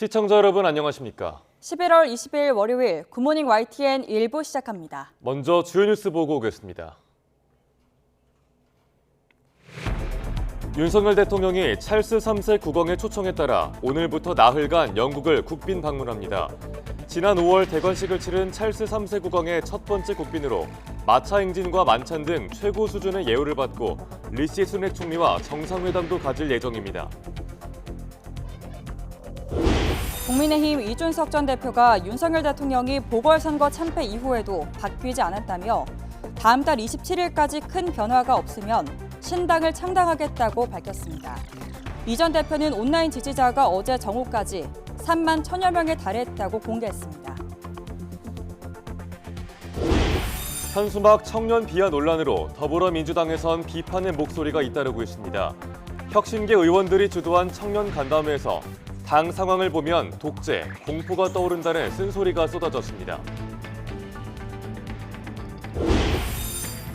시청자 여러분 안녕하십니까? 11월 20일 월요일 굿모닝 YTN 1부 시작합니다. 먼저 주요 뉴스 보고 오겠습니다. 윤석열 대통령이 찰스 3세 국왕의 초청에 따라 오늘부터 나흘간 영국을 국빈 방문합니다. 지난 5월 대관식을 치른 찰스 3세 국왕의 첫 번째 국빈으로 마차 행진과 만찬 등 최고 수준의 예우를 받고 리시 수넥 총리와 정상회담도 가질 예정입니다. 국민의힘 이준석 전 대표가 윤석열 대통령이 보궐선거 참패 이후에도 바뀌지 않았다며 다음 달 27일까지 큰 변화가 없으면 신당을 창당하겠다고 밝혔습니다. 이 전 대표는 온라인 지지자가 어제 정오까지 3만 1천여 명에 달했다고 공개했습니다. 현수막 청년 비하 논란으로 더불어민주당에선 비판의 목소리가 잇따르고 있습니다. 혁신계 의원들이 주도한 청년 간담회에서 당 상황을 보면 독재, 공포가 떠오른다는 쓴소리가 쏟아졌습니다.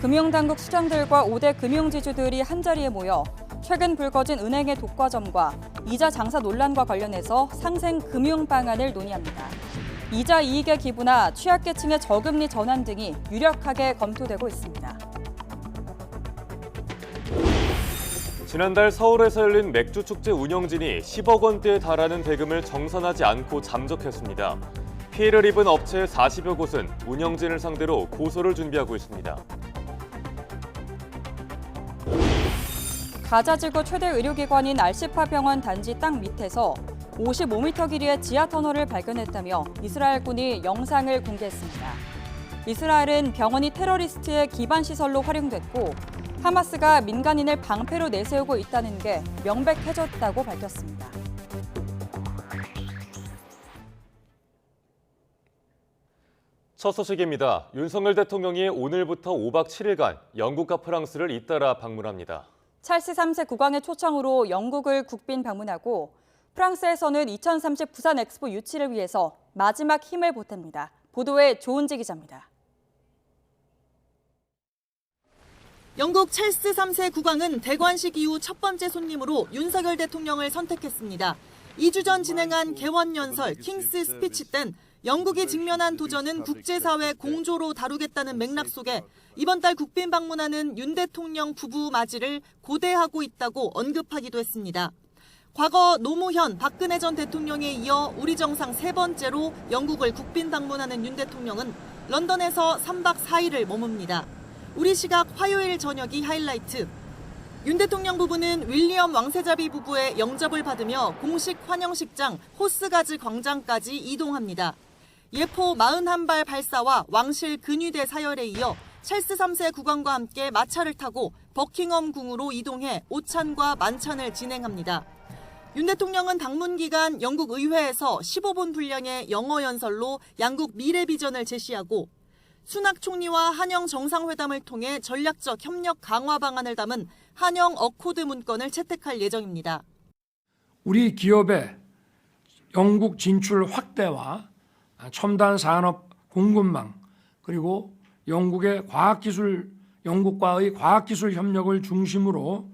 금융당국 수장들과 5대 금융지주들이 한자리에 모여 최근 불거진 은행의 독과점과 이자 장사 논란과 관련해서 상생 금융 방안을 논의합니다. 이자 이익의 기부나 취약계층의 저금리 전환 등이 유력하게 검토되고 있습니다. 지난달 서울에서 열린 맥주축제 운영진이 10억 원대에 달하는 대금을 정산하지 않고 잠적했습니다. 피해를 입은 업체 40여 곳은 운영진을 상대로 고소를 준비하고 있습니다. 가자지구 최대 의료기관인 알시파 병원 단지 땅 밑에서 55m 길이의 지하터널을 발견했다며 이스라엘군이 영상을 공개했습니다. 이스라엘은 병원이 테러리스트의 기반시설로 활용됐고 하마스가 민간인을 방패로 내세우고 있다는 게 명백해졌다고 밝혔습니다. 첫 소식입니다. 윤석열 대통령이 오늘부터 5박 7일간 영국과 프랑스를 잇따라 방문합니다. 찰스 3세 국왕의 초청으로 영국을 국빈 방문하고 프랑스에서는 2030 부산 엑스포 유치를 위해서 마지막 힘을 보탭니다. 보도에 조은지 기자입니다. 영국 찰스 3세 국왕은 대관식 이후 첫 번째 손님으로 윤석열 대통령을 선택했습니다. 2주 전 진행한 개원연설 킹스 스피치 땐 영국이 직면한 도전은 국제사회 공조로 다루겠다는 맥락 속에 이번 달 국빈 방문하는 윤 대통령 부부 맞이를 고대하고 있다고 언급하기도 했습니다. 과거 노무현, 박근혜 전 대통령에 이어 우리 정상 세 번째로 영국을 국빈 방문하는 윤 대통령은 런던에서 3박 4일을 머뭅니다. 우리 시각 화요일 저녁이 하이라이트. 윤 대통령 부부는 윌리엄 왕세자비 부부의 영접을 받으며 공식 환영식장 호스가즈 광장까지 이동합니다. 예포 41발 발사와 왕실 근위대 사열에 이어 찰스 3세 국왕과 함께 마차를 타고 버킹엄 궁으로 이동해 오찬과 만찬을 진행합니다. 윤 대통령은 방문 기간 영국 의회에서 15분 분량의 영어 연설로 양국 미래 비전을 제시하고 수낙 총리와 한영 정상회담을 통해 전략적 협력 강화 방안을 담은 한영 어코드 문건을 채택할 예정입니다. 우리 기업의 영국 진출 확대와 첨단 산업 공급망 그리고 영국과의 과학기술 협력을 중심으로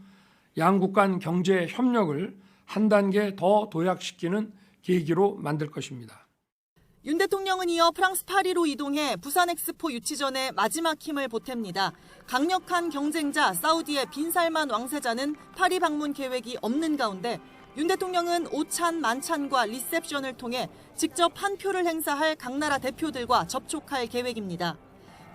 양국 간 경제 협력을 한 단계 더 도약시키는 계기로 만들 것입니다. 윤 대통령은 이어 프랑스 파리로 이동해 부산 엑스포 유치 전에 마지막 힘을 보탭니다. 강력한 경쟁자 사우디의 빈살만 왕세자는 파리 방문 계획이 없는 가운데 윤 대통령은 오찬, 만찬과 리셉션을 통해 직접 한 표를 행사할 각 나라 대표들과 접촉할 계획입니다.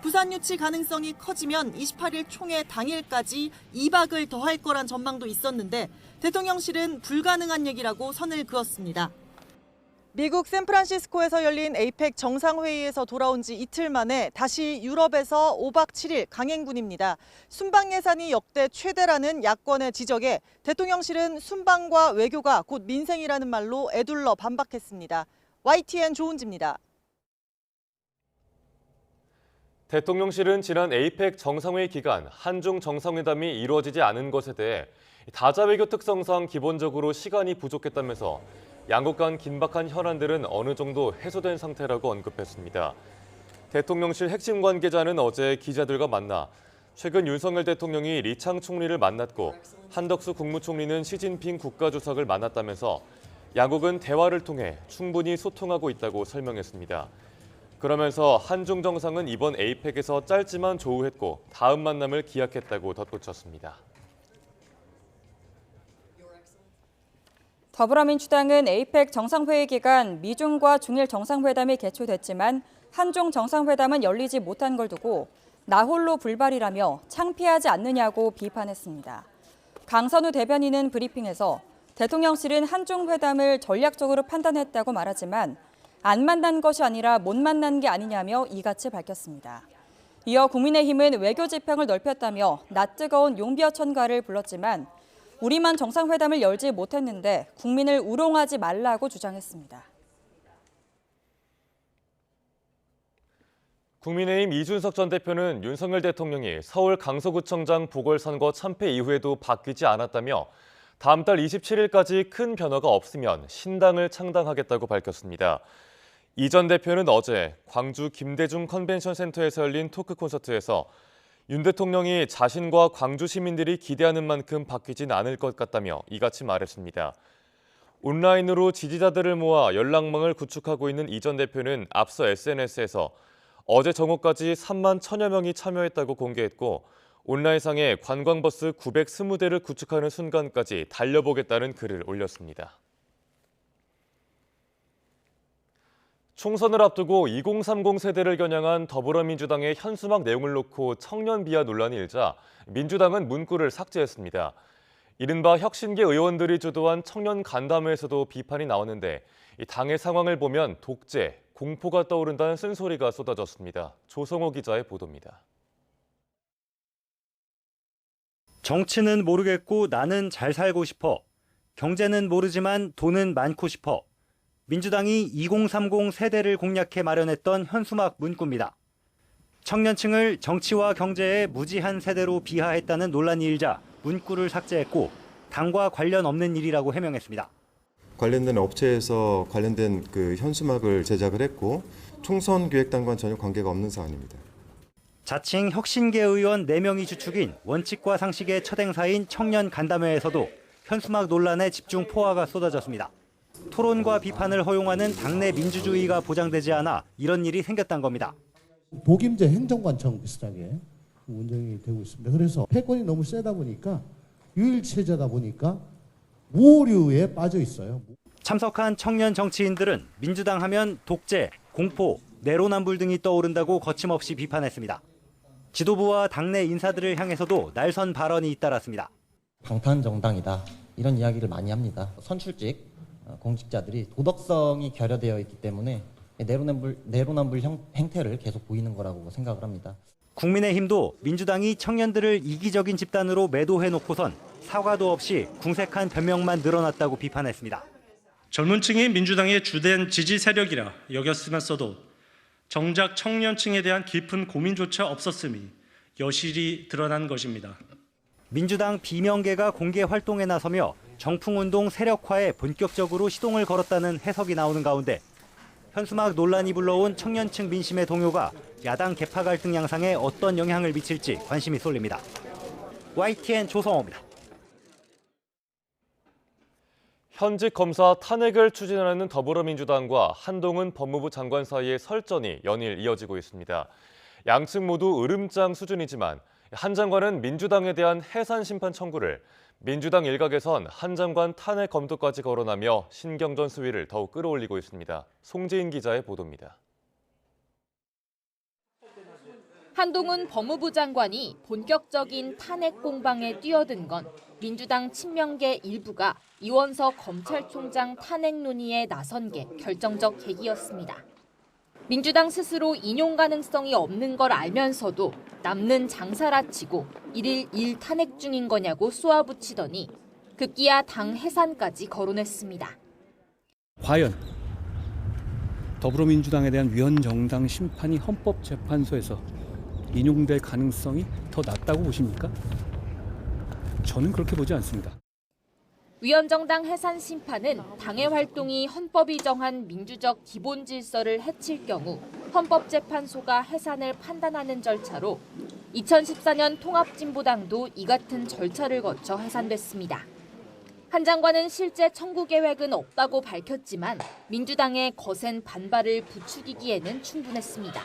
부산 유치 가능성이 커지면 28일 총회 당일까지 2박을 더할 거란 전망도 있었는데 대통령실은 불가능한 얘기라고 선을 그었습니다. 미국 샌프란시스코에서 열린 에이펙 정상회의에서 돌아온 지 이틀 만에 다시 유럽에서 5박 7일 강행군입니다. 순방 예산이 역대 최대라는 야권의 지적에 대통령실은 순방과 외교가 곧 민생이라는 말로 에둘러 반박했습니다. YTN 조은지입니다. 대통령실은 지난 에이펙 정상회의 기간 한중 정상회담이 이루어지지 않은 것에 대해 다자외교 특성상 기본적으로 시간이 부족했다면서 양국 간 긴박한 현안들은 어느 정도 해소된 상태라고 언급했습니다. 대통령실 핵심 관계자는 어제 기자들과 만나 최근 윤석열 대통령이 리창 총리를 만났고 한덕수 국무총리는 시진핑 국가주석을 만났다면서 양국은 대화를 통해 충분히 소통하고 있다고 설명했습니다. 그러면서 한중 정상은 이번 에이펙에서 짧지만 조우했고 다음 만남을 기약했다고 덧붙였습니다. 더불어민주당은 에이펙 정상회의 기간 미중과 중일 정상회담이 개최됐지만 한중 정상회담은 열리지 못한 걸 두고 나홀로 불발이라며 창피하지 않느냐고 비판했습니다. 강선우 대변인은 브리핑에서 대통령실은 한중 회담을 전략적으로 판단했다고 말하지만 안 만난 것이 아니라 못 만난 게 아니냐며 이같이 밝혔습니다. 이어 국민의힘은 외교 지평을 넓혔다며 낯뜨거운 용비어 천가를 불렀지만 우리만 정상회담을 열지 못했는데 국민을 우롱하지 말라고 주장했습니다. 국민의힘 이준석 전 대표는 윤석열 대통령이 서울 강서구청장 보궐선거 참패 이후에도 바뀌지 않았다며 다음 달 27일까지 큰 변화가 없으면 신당을 창당하겠다고 밝혔습니다. 이 전 대표는 어제 광주 김대중 컨벤션 센터에서 열린 토크 콘서트에서 윤 대통령이 자신과 광주 시민들이 기대하는 만큼 바뀌진 않을 것 같다며 이같이 말했습니다. 온라인으로 지지자들을 모아 연락망을 구축하고 있는 이 전 대표는 앞서 SNS에서 어제 정오까지 3만 1천여 명이 참여했다고 공개했고 온라인상에 관광버스 920대를 구축하는 순간까지 달려보겠다는 글을 올렸습니다. 총선을 앞두고 2030 세대를 겨냥한 더불어민주당의 현수막 내용을 놓고 청년 비하 논란이 일자 민주당은 문구를 삭제했습니다. 이른바 혁신계 의원들이 주도한 청년 간담회에서도 비판이 나왔는데 당의 상황을 보면 독재, 공포가 떠오른다는 쓴소리가 쏟아졌습니다. 조성호 기자의 보도입니다. 정치는 모르겠고 나는 잘 살고 싶어. 경제는 모르지만 돈은 많고 싶어. 민주당이 2030 세대를 공략해 마련했던 현수막 문구입니다. 청년층을 정치와 경제의 무지한 세대로 비하했다는 논란이 일자 문구를 삭제했고 당과 관련 없는 일이라고 해명했습니다. 관련된 업체에서 관련된 그 현수막을 제작을 했고 총선 기획단과는 전혀 관계가 없는 사안입니다. 자칭 혁신계 의원 4명이 주축인 원칙과 상식의 첫 행사인 청년 간담회에서도 현수막 논란에 집중 포화가 쏟아졌습니다. 토론과 비판을 허용하는 당내 민주주의가 보장되지 않아 이런 일이 생겼다는 겁니다. 독임제 행정관청 비슷하게 운영이 되고 있습니다. 그래서 패권이 너무 세다 보니까 유일체제다 보니까 오류에 빠져 있어요. 참석한 청년 정치인들은 민주당 하면 독재, 공포, 내로남불 등이 떠오른다고 거침없이 비판했습니다. 지도부와 당내 인사들을 향해서도 날선 발언이 잇따랐습니다. 방탄정당이다 이런 이야기를 많이 합니다. 선출직 공직자들이 도덕성이 결여되어 있기 때문에 내로남불 행태를 계속 보이는 거라고 생각을 합니다. 국민의힘도 민주당이 청년들을 이기적인 집단으로 매도해놓고선 사과도 없이 궁색한 변명만 늘어났다고 비판했습니다. 젊은 층이 민주당의 주된 지지 세력이라 여겼으면서도 정작 청년층에 대한 깊은 고민조차 없었음이 여실히 드러난 것입니다. 민주당 비명계가 공개 활동에 나서며 정풍운동 세력화에 본격적으로 시동을 걸었다는 해석이 나오는 가운데 현수막 논란이 불러온 청년층 민심의 동요가 야당 계파 갈등 양상에 어떤 영향을 미칠지 관심이 쏠립니다. YTN 조성호입니다. 현직 검사 탄핵을 추진하는 더불어민주당과 한동훈 법무부 장관 사이의 설전이 연일 이어지고 있습니다. 양측 모두 으름장 수준이지만 한 장관은 민주당에 대한 해산 심판 청구를, 민주당 일각에선 한 장관 탄핵 검토까지 거론하며 신경전 수위를 더욱 끌어올리고 있습니다. 송재인 기자의 보도입니다. 한동훈 법무부 장관이 본격적인 탄핵 공방에 뛰어든 건 민주당 친명계 일부가 이원석 검찰총장 탄핵 논의에 나선 게 결정적 계기였습니다. 민주당 스스로 인용 가능성이 없는 걸 알면서도 남는 장사라 치고 1일 1 탄핵 중인 거냐고 쏘아붙이더니 급기야 당 해산까지 거론했습니다. 과연 더불어민주당에 대한 위헌정당 심판이 헌법재판소에서 인용될 가능성이 더 낮다고 보십니까? 저는 그렇게 보지 않습니다. 위헌정당 해산 심판은 당의 활동이 헌법이 정한 민주적 기본 질서를 해칠 경우 헌법재판소가 해산을 판단하는 절차로 2014년 통합진보당도 이 같은 절차를 거쳐 해산됐습니다. 한 장관은 실제 청구 계획은 없다고 밝혔지만 민주당의 거센 반발을 부추기기에는 충분했습니다.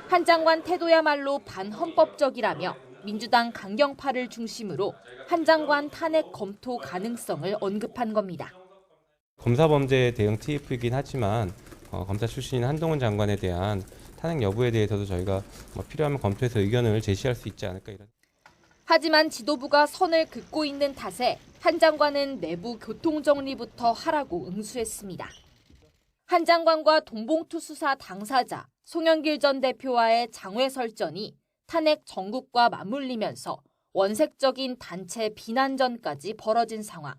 한 장관 태도야말로 반헌법적이라며 민주당 강경파를 중심으로 한 장관 탄핵 검토 가능성을 언급한 겁니다. 검사범죄 대응 TF이긴 하지만 검사 출신인 한동훈 장관에 대한 탄핵 여부에 대해서도 저희가 필요하면 검토해서 의견을 제시할 수 있지 않을까 이런. 하지만 지도부가 선을 긋고 있는 탓에 한 장관은 내부 교통정리부터 하라고 응수했습니다. 한 장관과 돈봉투 수사 당사자 송영길 전 대표와의 장외 설전이 탄핵 정국과 맞물리면서 원색적인 단체 비난전까지 벌어진 상황.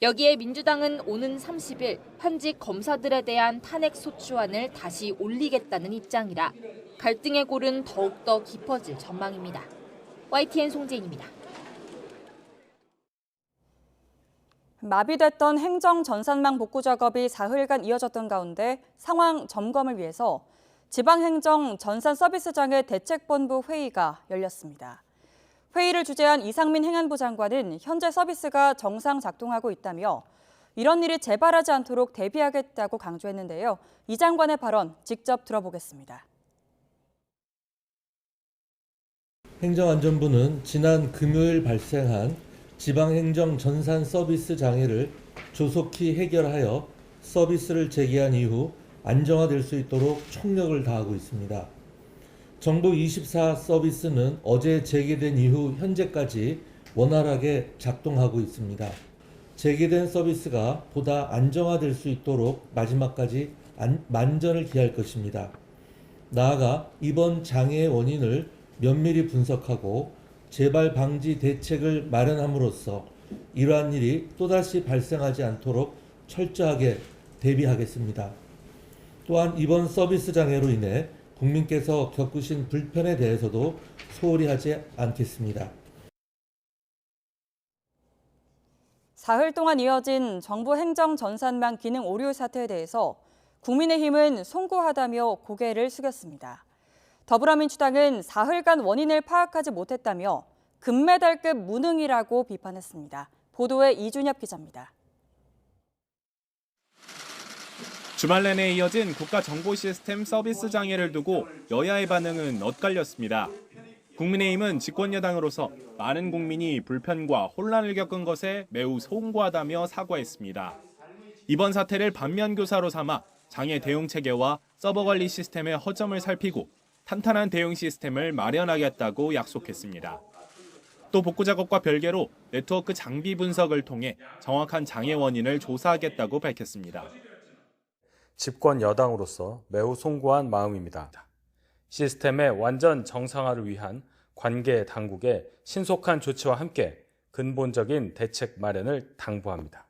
여기에 민주당은 오는 30일 현직 검사들에 대한 탄핵 소추안을 다시 올리겠다는 입장이라 갈등의 골은 더욱더 깊어질 전망입니다. YTN 송재인입니다. 마비됐던 행정 전산망 복구 작업이 사흘간 이어졌던 가운데 상황 점검을 위해서 지방행정 전산서비스장의 대책본부 회의가 열렸습니다. 회의를 주재한 이상민 행안부 장관은 현재 서비스가 정상 작동하고 있다며 이런 일이 재발하지 않도록 대비하겠다고 강조했는데요. 이 장관의 발언 직접 들어보겠습니다. 행정안전부는 지난 금요일 발생한 지방행정 전산 서비스 장애를 조속히 해결하여 서비스를 재개한 이후 안정화될 수 있도록 총력을 다하고 있습니다. 정부 24 서비스는 어제 재개된 이후 현재까지 원활하게 작동하고 있습니다. 재개된 서비스가 보다 안정화될 수 있도록 마지막까지 만전을 기할 것입니다. 나아가 이번 장애의 원인을 면밀히 분석하고 재발 방지 대책을 마련함으로써 이러한 일이 또다시 발생하지 않도록 철저하게 대비하겠습니다. 또한 이번 서비스 장애로 인해 국민께서 겪으신 불편에 대해서도 소홀히 하지 않겠습니다. 사흘 동안 이어진 정부 행정 전산망 기능 오류 사태에 대해서 국민의힘은 송구하다며 고개를 숙였습니다. 더불어민주당은 사흘간 원인을 파악하지 못했다며 금메달급 무능이라고 비판했습니다. 보도에 이준엽 기자입니다. 주말 내내 이어진 국가정보시스템 서비스 장애를 두고 여야의 반응은 엇갈렸습니다. 국민의힘은 집권여당으로서 많은 국민이 불편과 혼란을 겪은 것에 매우 송구하다며 사과했습니다. 이번 사태를 반면교사로 삼아 장애 대응 체계와 서버 관리 시스템의 허점을 살피고 탄탄한 대응 시스템을 마련하겠다고 약속했습니다. 또 복구 작업과 별개로 네트워크 장비 분석을 통해 정확한 장애 원인을 조사하겠다고 밝혔습니다. 집권 여당으로서 매우 송구한 마음입니다. 시스템의 완전 정상화를 위한 관계 당국의 신속한 조치와 함께 근본적인 대책 마련을 당부합니다.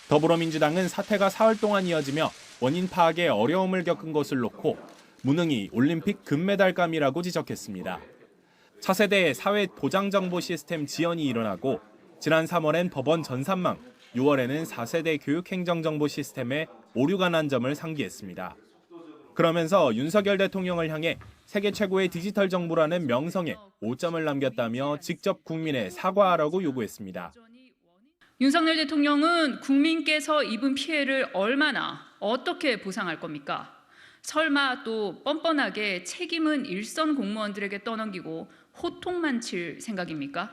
더불어민주당은 사태가 사흘 동안 이어지며 원인 파악에 어려움을 겪은 것을 놓고 무능이 올림픽 금메달감이라고 지적했습니다. 차세대 사회 보장정보 시스템 지연이 일어나고 지난 3월엔 법원 전산망, 6월에는 4세대 교육행정정보 시스템에 오류가 난 점을 상기했습니다. 그러면서 윤석열 대통령을 향해 세계 최고의 디지털 정부라는 명성에 5점을 남겼다며 직접 국민에 사과하라고 요구했습니다. 윤석열 대통령은 국민께서 입은 피해를 얼마나 어떻게 보상할 겁니까? 설마 또 뻔뻔하게 책임은 일선 공무원들에게 떠넘기고 호통만 칠 생각입니까?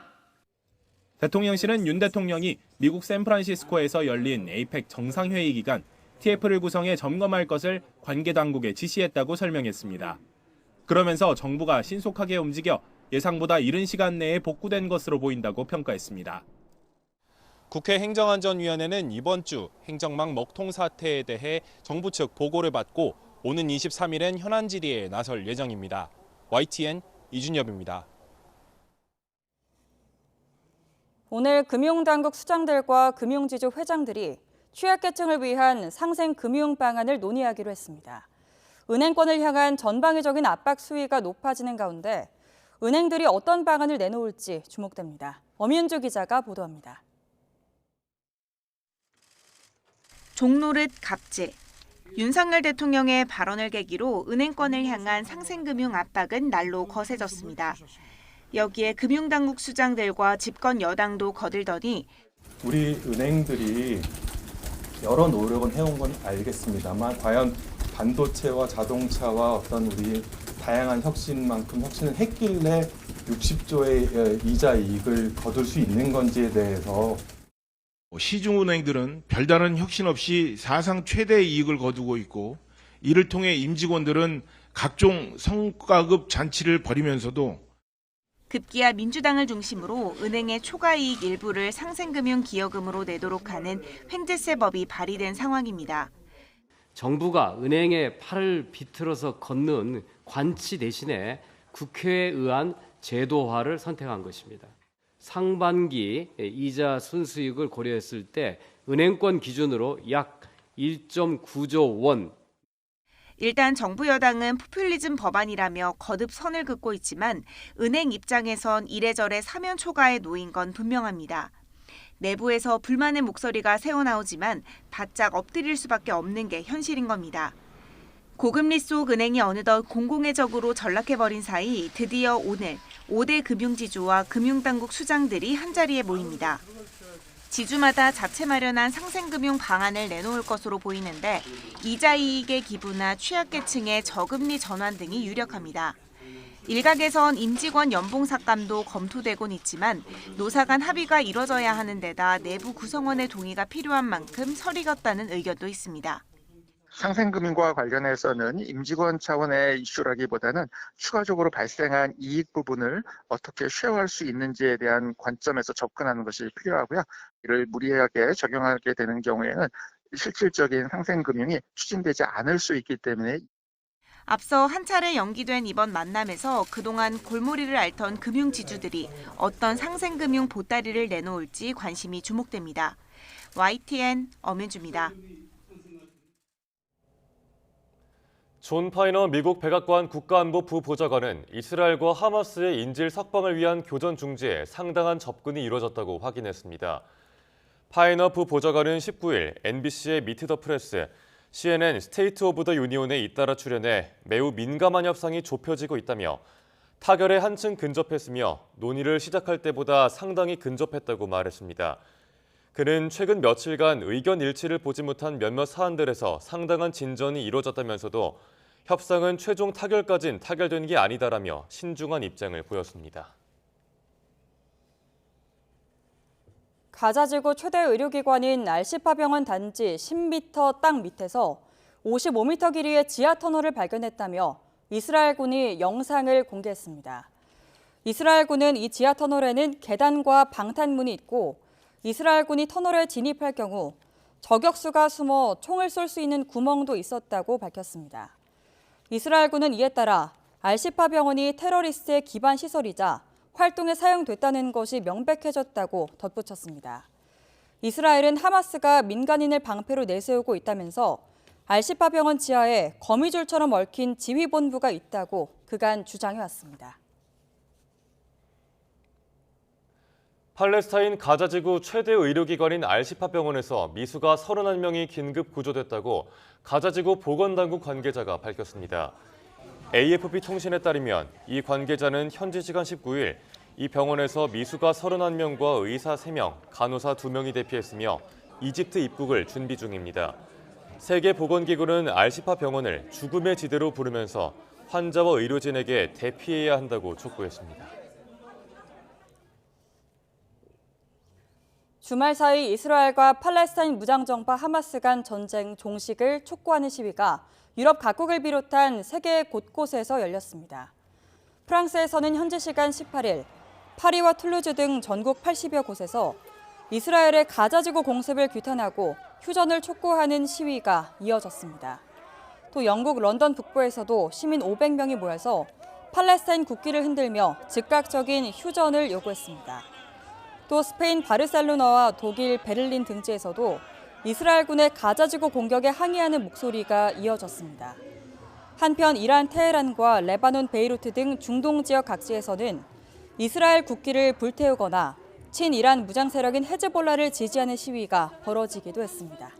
대통령실은 윤 대통령이 미국 샌프란시스코에서 열린 에이펙 정상회의 기간 TF를 구성해 점검할 것을 관계 당국에 지시했다고 설명했습니다. 그러면서 정부가 신속하게 움직여 예상보다 이른 시간 내에 복구된 것으로 보인다고 평가했습니다. 국회 행정안전위원회는 이번 주 행정망 먹통 사태에 대해 정부 측 보고를 받고 오는 23일엔 현안 질의에 나설 예정입니다. YTN 이준엽입니다. 오늘 금융당국 수장들과 금융지주 회장들이 취약계층을 위한 상생 금융 방안을 논의하기로 했습니다. 은행권을 향한 전방위적인 압박 수위가 높아지는 가운데 은행들이 어떤 방안을 내놓을지 주목됩니다. 엄윤주 기자가 보도합니다. 종노릇 갑질. 윤석열 대통령의 발언을 계기로 은행권을 향한 상생금융 압박은 날로 거세졌습니다. 여기에 금융당국 수장들과 집권 여당도 거들더니 우리 은행들이 여러 노력은 해온 건 알겠습니다만 과연 반도체와 자동차와 어떤 우리 다양한 혁신만큼 혁신을 했길래 60조의 이자 이익을 거둘 수 있는 건지에 대해서 시중은행들은 별다른 혁신 없이 사상 최대 이익을 거두고 있고 이를 통해 임직원들은 각종 성과급 잔치를 벌이면서도 급기야 민주당을 중심으로 은행의 초과이익 일부를 상생금융기여금으로 내도록 하는 횡재세법이 발의된 상황입니다. 정부가 은행에 팔을 비틀어서 걷는 관치 대신에 국회에 의한 제도화를 선택한 것입니다. 상반기 이자 순수익을 고려했을 때 은행권 기준으로 약 1.9조 원. 일단 정부 여당은 포퓰리즘 법안이라며 거듭 선을 긋고 있지만 은행 입장에선 이래저래 사면 초과에 놓인 건 분명합니다. 내부에서 불만의 목소리가 새어나오지만 바짝 엎드릴 수밖에 없는 게 현실인 겁니다. 고금리 속 은행이 어느덧 공공의 적으로 전락해버린 사이 드디어 오늘 5대 금융지주와 금융당국 수장들이 한자리에 모입니다. 지주마다 자체 마련한 상생금융 방안을 내놓을 것으로 보이는데 이자 이익의 기부나 취약계층의 저금리 전환 등이 유력합니다. 일각에선 임직원 연봉 삭감도 검토되곤 있지만 노사 간 합의가 이뤄져야 하는 데다 내부 구성원의 동의가 필요한 만큼 서리걷다는 의견도 있습니다. 상생금융과 관련해서는 임직원 차원의 이슈라기보다는 추가적으로 발생한 이익 부분을 어떻게 쉐어할 수 있는지에 대한 관점에서 접근하는 것이 필요하고요. 이를 무리하게 적용하게 되는 경우에는 실질적인 상생금융이 추진되지 않을 수 있기 때문에 앞서 한 차례 연기된 이번 만남에서 그동안 골머리를 앓던 금융지주들이 어떤 상생금융 보따리를 내놓을지 관심이 주목됩니다. YTN 엄윤주입니다. 존 파이너 미국 백악관 국가안보 부보좌관은 이스라엘과 하마스의 인질 석방을 위한 교전 중지에 상당한 접근이 이루어졌다고 확인했습니다. 파이너 부보좌관은 19일 NBC의 미트 더 프레스, CNN 스테이트 오브 더 유니온에 잇따라 출연해 매우 민감한 협상이 좁혀지고 있다며 타결에 한층 근접했으며 논의를 시작할 때보다 상당히 근접했다고 말했습니다. 그는 최근 며칠간 의견 일치를 보지 못한 몇몇 사안들에서 상당한 진전이 이루어졌다면서도 협상은 최종 타결까진 타결된 게 아니다라며 신중한 입장을 보였습니다. 가자지구 최대 의료기관인 알시파 병원 단지 10m 땅 밑에서 55m 길이의 지하 터널을 발견했다며 이스라엘군이 영상을 공개했습니다. 이스라엘군은 이 지하 터널에는 계단과 방탄문이 있고 이스라엘군이 터널에 진입할 경우 저격수가 숨어 총을 쏠 수 있는 구멍도 있었다고 밝혔습니다. 이스라엘군은 이에 따라 알시파 병원이 테러리스트의 기반 시설이자 활동에 사용됐다는 것이 명백해졌다고 덧붙였습니다. 이스라엘은 하마스가 민간인을 방패로 내세우고 있다면서 알시파 병원 지하에 거미줄처럼 얽힌 지휘본부가 있다고 그간 주장해왔습니다. 팔레스타인 가자지구 최대 의료기관인 알시파 병원에서 미수가 31명이 긴급 구조됐다고 가자지구 보건당국 관계자가 밝혔습니다. AFP 통신에 따르면 이 관계자는 현지 시간 19일 이 병원에서 미수가 31명과 의사 3명, 간호사 2명이 대피했으며 이집트 입국을 준비 중입니다. 세계보건기구는 알시파 병원을 죽음의 지대로 부르면서 환자와 의료진에게 대피해야 한다고 촉구했습니다. 주말 사이 이스라엘과 팔레스타인 무장정파 하마스 간 전쟁 종식을 촉구하는 시위가 유럽 각국을 비롯한 세계 곳곳에서 열렸습니다. 프랑스에서는 현지 시간 18일 파리와 툴루즈 등 전국 80여 곳에서 이스라엘의 가자지구 공습을 규탄하고 휴전을 촉구하는 시위가 이어졌습니다. 또 영국 런던 북부에서도 시민 500명이 모여서 팔레스타인 국기를 흔들며 즉각적인 휴전을 요구했습니다. 또 스페인 바르셀로나와 독일 베를린 등지에서도 이스라엘군의 가자지구 공격에 항의하는 목소리가 이어졌습니다. 한편 이란 테헤란과 레바논 베이루트 등 중동 지역 각지에서는 이스라엘 국기를 불태우거나 친이란 무장 세력인 헤즈볼라를 지지하는 시위가 벌어지기도 했습니다.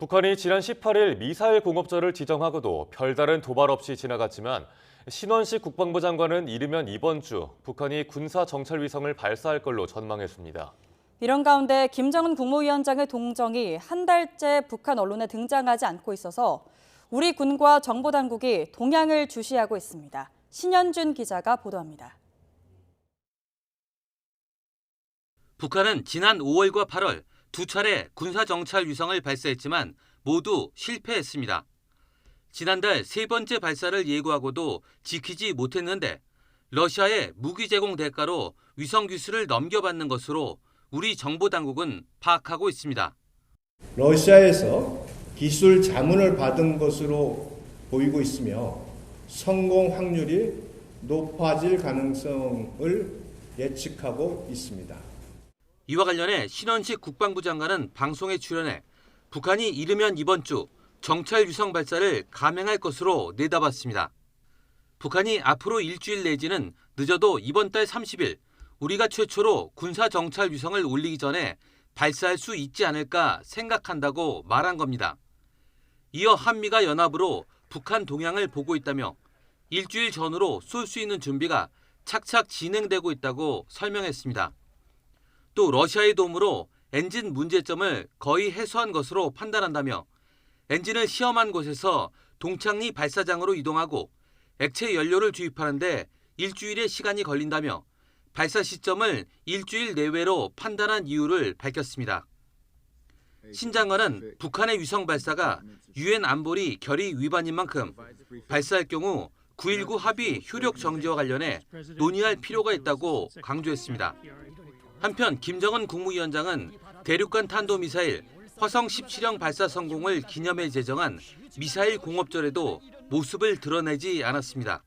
북한이 지난 18일 미사일 공업자를 지정하고도 별다른 도발 없이 지나갔지만 신원식 국방부 장관은 이르면 이번 주 북한이 군사 정찰 위성을 발사할 걸로 전망했습니다. 이런 가운데 김정은 국무위원장의 동정이 한 달째 북한 언론에 등장하지 않고 있어서 우리 군과 정보당국이 동향을 주시하고 있습니다. 신현준 기자가 보도합니다. 북한은 지난 5월과 8월 두 차례 군사정찰 위성을 발사했지만 모두 실패했습니다. 지난달 세 번째 발사를 예고하고도 지키지 못했는데 러시아의 무기 제공 대가로 위성 기술을 넘겨받는 것으로 우리 정보당국은 파악하고 있습니다. 러시아에서 기술 자문을 받은 것으로 보이고 있으며 성공 확률이 높아질 가능성을 예측하고 있습니다. 이와 관련해 신원식 국방부 장관은 방송에 출연해 북한이 이르면 이번 주 정찰 위성 발사를 감행할 것으로 내다봤습니다. 북한이 앞으로 일주일 내지는 늦어도 이번 달 30일 우리가 최초로 군사 정찰 위성을 올리기 전에 발사할 수 있지 않을까 생각한다고 말한 겁니다. 이어 한미가 연합으로 북한 동향을 보고 있다며 일주일 전으로 쏠 수 있는 준비가 착착 진행되고 있다고 설명했습니다. 또 러시아의 도움으로 엔진 문제점을 거의 해소한 것으로 판단한다며 엔진을 시험한 곳에서 동창리 발사장으로 이동하고 액체 연료를 주입하는데 일주일의 시간이 걸린다며 발사 시점을 일주일 내외로 판단한 이유를 밝혔습니다. 신 장관은 북한의 위성 발사가 유엔 안보리 결의 위반인 만큼 발사할 경우 9.19 합의 효력 정지와 관련해 논의할 필요가 있다고 강조했습니다. 한편 김정은 국무위원장은 대륙간 탄도미사일 화성 17형 발사 성공을 기념해 제정한 미사일 공업절에도 모습을 드러내지 않았습니다.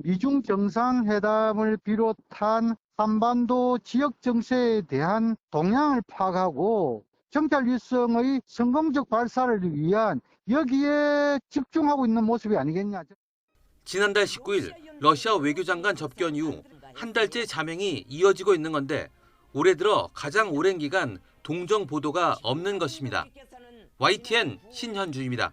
미중 정상회담을 비롯한 한반도 지역 정세에 대한 동향을 파악하고 정찰 위성의 성공적 발사를 위한 여기에 집중하고 있는 모습이 아니겠냐. 지난달 19일 러시아 외교장관 접견 이후 한 달째 자맹이 이어지고 있는 건데 올해 들어 가장 오랜 기간 동정 보도가 없는 것입니다. YTN 신현주입니다.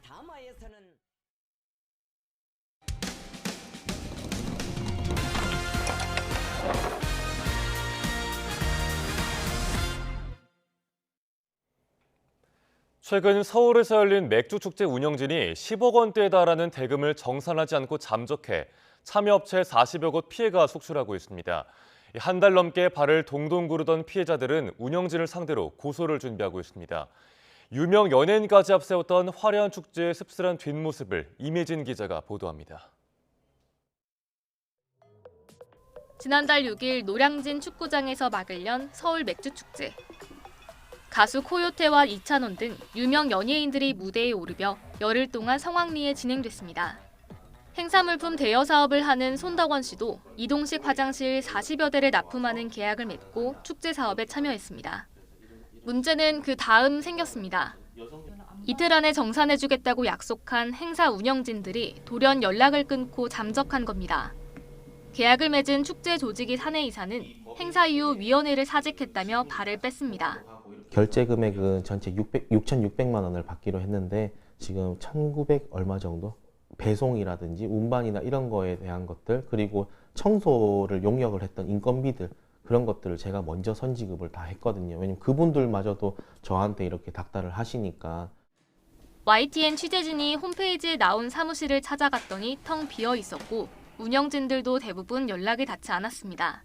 최근 서울에서 열린 맥주축제 운영진이 10억 원대에 달하는 대금을 정산하지 않고 잠적해 참여업체 40여 곳 피해가 속출하고 있습니다. 한 달 넘게 발을 동동 구르던 피해자들은 운영진을 상대로 고소를 준비하고 있습니다. 유명 연예인까지 앞세웠던 화려한 축제의 씁쓸한 뒷모습을 임혜진 기자가 보도합니다. 지난달 6일 노량진 축구장에서 막을 연 서울 맥주축제. 가수 코요테와 이찬원 등 유명 연예인들이 무대에 오르며 열흘 동안 성황리에 진행됐습니다. 행사물품 대여 사업을 하는 손덕원 씨도 이동식 화장실 40여 대를 납품하는 계약을 맺고 축제 사업에 참여했습니다. 문제는 그 다음 생겼습니다. 이틀 안에 정산해주겠다고 약속한 행사 운영진들이 돌연 연락을 끊고 잠적한 겁니다. 계약을 맺은 축제 조직이 사내이사는 행사 이후 위원회를 사직했다며 발을 뺐습니다. 결제 금액은 전체 6,600만 원을 받기로 했는데 지금 1,900 얼마 정도? 배송이라든지 운반이나 이런 거에 대한 것들 그리고 청소를 용역을 했던 인건비들 그런 것들을 제가 먼저 선지급을 다 했거든요. 왜냐면 그분들마저도 저한테 이렇게 닥달을 하시니까. YTN 취재진이 홈페이지에 나온 사무실을 찾아갔더니 텅 비어 있었고 운영진들도 대부분 연락이 닿지 않았습니다.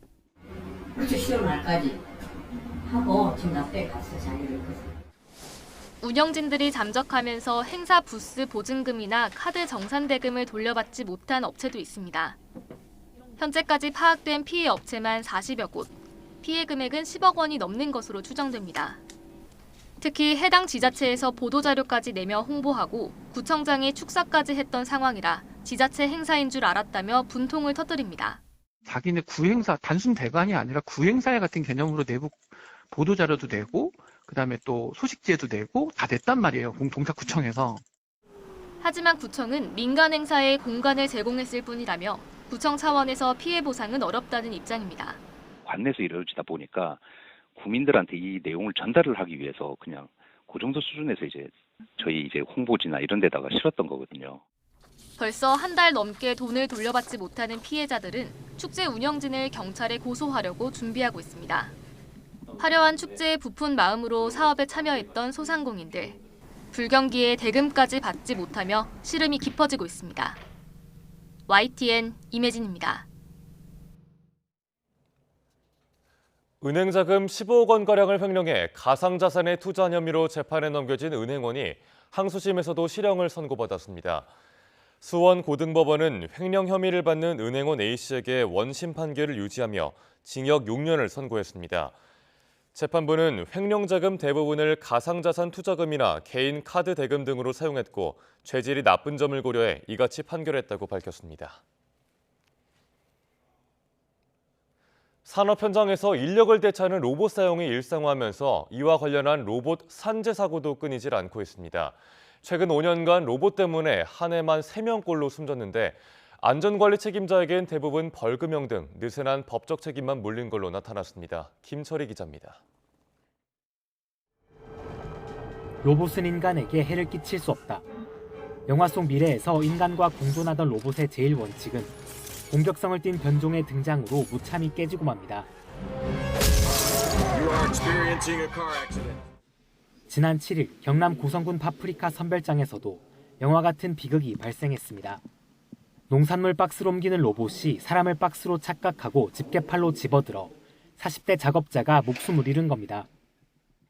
그렇죠. 10월 말까지 하고 지금 납부에 갔어 자기를. 운영진들이 잠적하면서 행사 부스 보증금이나 카드 정산 대금을 돌려받지 못한 업체도 있습니다. 현재까지 파악된 피해 업체만 40여 곳, 피해 금액은 10억 원이 넘는 것으로 추정됩니다. 특히 해당 지자체에서 보도자료까지 내며 홍보하고 구청장이 축사까지 했던 상황이라 지자체 행사인 줄 알았다며 분통을 터뜨립니다. 자기네 구행사, 단순 대관이 아니라 구행사회 같은 개념으로 내부 보도자료도 내고 그다음에 또 소식지에도 내고 다 냈단 말이에요. 동작구청에서. 하지만 구청은 민간 행사에 공간을 제공했을 뿐이라며 구청 차원에서 피해 보상은 어렵다는 입장입니다. 관내에서 이루어지다 보니까 국민들한테 이 내용을 전달을 하기 위해서 그냥 그 정도 수준에서 이제 저희 홍보지나 이런 데다가 실었던 거거든요. 벌써 한 달 넘게 돈을 돌려받지 못하는 피해자들은 축제 운영진을 경찰에 고소하려고 준비하고 있습니다. 화려한 축제에 부푼 마음으로 사업에 참여했던 소상공인들. 불경기에 대금까지 받지 못하며 시름이 깊어지고 있습니다. YTN 임혜진입니다. 은행 자금 15억 원가량을 횡령해 가상자산에 투자한 혐의로 재판에 넘겨진 은행원이 항소심에서도 실형을 선고받았습니다. 수원 고등법원은 횡령 혐의를 받는 은행원 A씨에게 원심 판결을 유지하며 징역 6년을 선고했습니다. 재판부는 횡령 자금 대부분을 가상자산 투자금이나 개인 카드 대금 등으로 사용했고 죄질이 나쁜 점을 고려해 이같이 판결했다고 밝혔습니다. 산업 현장에서 인력을 대체하는 로봇 사용이 일상화하면서 이와 관련한 로봇 산재 사고도 끊이질 않고 있습니다. 최근 5년간 로봇 때문에 한 해만 3명꼴로 숨졌는데 안전관리 책임자에겐 대부분 벌금형 등 느슨한 법적 책임만 물린 걸로 나타났습니다. 김철희 기자입니다. 로봇은 인간에게 해를 끼칠 수 없다. 영화 속 미래에서 인간과 공존하던 로봇의 제일 원칙은 공격성을 띤 변종의 등장으로 무참히 깨지고 맙니다. 지난 7일 경남 고성군 파프리카 선별장에서도 영화 같은 비극이 발생했습니다. 농산물 박스로 옮기는 로봇이 사람을 박스로 착각하고 집게팔로 집어들어 40대 작업자가 목숨을 잃은 겁니다.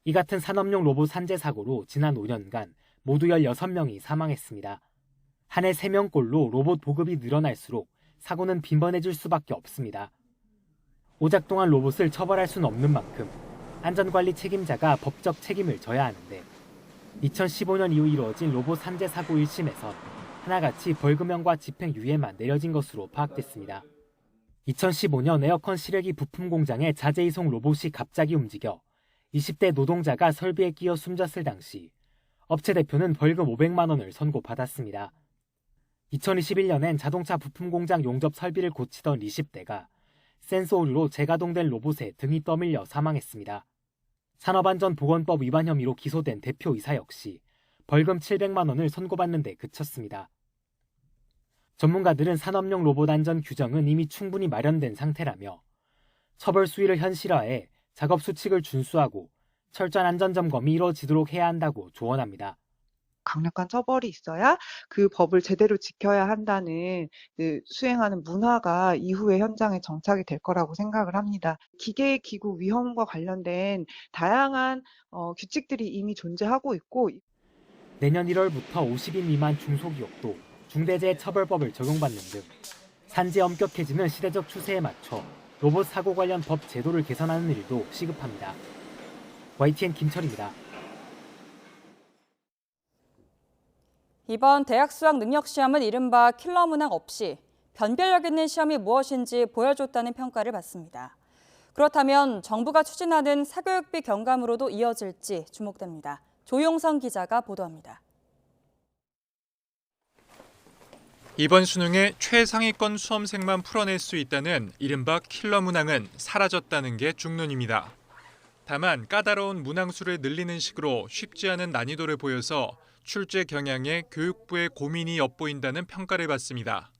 이 같은 산업용 로봇 산재 사고로 지난 5년간 모두 16명이 사망했습니다. 한 해 3명꼴로 로봇 보급이 늘어날수록 사고는 빈번해질 수밖에 없습니다. 오작동한 로봇을 처벌할 수는 없는 만큼 안전관리 책임자가 법적 책임을 져야 하는데 2015년 이후 이루어진 로봇 산재 사고 1심에선 하나같이 벌금형과 집행유예만 내려진 것으로 파악됐습니다. 2015년 에어컨 실외기 부품 공장의 자재 이송 로봇이 갑자기 움직여 20대 노동자가 설비에 끼어 숨졌을 당시 업체 대표는 벌금 500만 원을 선고받았습니다. 2021년엔 자동차 부품 공장 용접 설비를 고치던 20대가 센서 오류로 재가동된 로봇에 등이 떠밀려 사망했습니다. 산업안전보건법 위반 혐의로 기소된 대표이사 역시 벌금 700만 원을 선고받는 데 그쳤습니다. 전문가들은 산업용 로봇 안전 규정은 이미 충분히 마련된 상태라며 처벌 수위를 현실화해 작업 수칙을 준수하고 철저한 안전점검이 이루어지도록 해야 한다고 조언합니다. 강력한 처벌이 있어야 그 법을 제대로 지켜야 한다는 수행하는 문화가 이후에 현장에 정착이 될 거라고 생각을 합니다. 기계기구 위험과 관련된 다양한 규칙들이 이미 존재하고 있고 내년 1월부터 50인 미만 중소기업도 중대재해처벌법을 적용받는 등 산재 엄격해지는 시대적 추세에 맞춰 로봇 사고 관련 법 제도를 개선하는 일도 시급합니다. YTN 김철입니다. 이번 대학 수학 능력 시험은 이른바 킬러 문항 없이 변별력 있는 시험이 무엇인지 보여줬다는 평가를 받습니다. 그렇다면 정부가 추진하는 사교육비 경감으로도 이어질지 주목됩니다. 조용성 기자가 보도합니다. 이번 수능에 최상위권 수험생만 풀어낼 수 있다는 이른바 킬러 문항은 사라졌다는 게 중론입니다. 다만 까다로운 문항수를 늘리는 식으로 쉽지 않은 난이도를 보여서 출제 경향에 교육부의 고민이 엿보인다는 평가를 받습니다.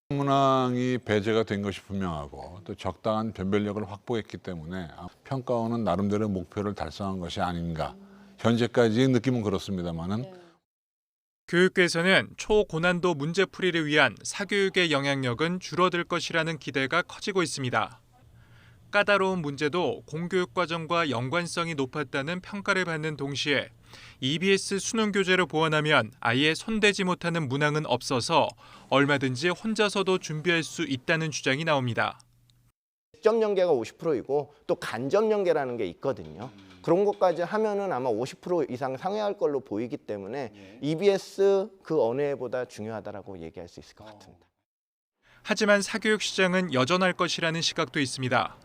문항이 배제가 된 것이 분명하고 또 적당한 변별력을 확보했기 때문에 평가원은 나름대로 목표를 달성한 것이 아닌가. 현재까지의 느낌은 그렇습니다만은. 교육계에서는 초고난도 문제풀이를 위한 사교육의 영향력은 줄어들 것이라는 기대가 커지고 있습니다. 까다로운 문제도 공교육 과정과 연관성이 높았다는 평가를 받는 동시에 EBS 수능 교재를 보완하면 아예 손대지 못하는 문항은 없어서 얼마든지 혼자서도 준비할 수 있다는 주장이 나옵니다. 직접 연계가 50%이고 또 간접 연계라는 게 있거든요. 그런 것까지 하면은 아마 50% 이상 상회할 걸로 보이기 때문에 EBS 그 어느 해보다 중요하다라고 얘기할 수 있을 것 같습니다. 하지만 사교육 시장은 여전할 것이라는 시각도 있습니다.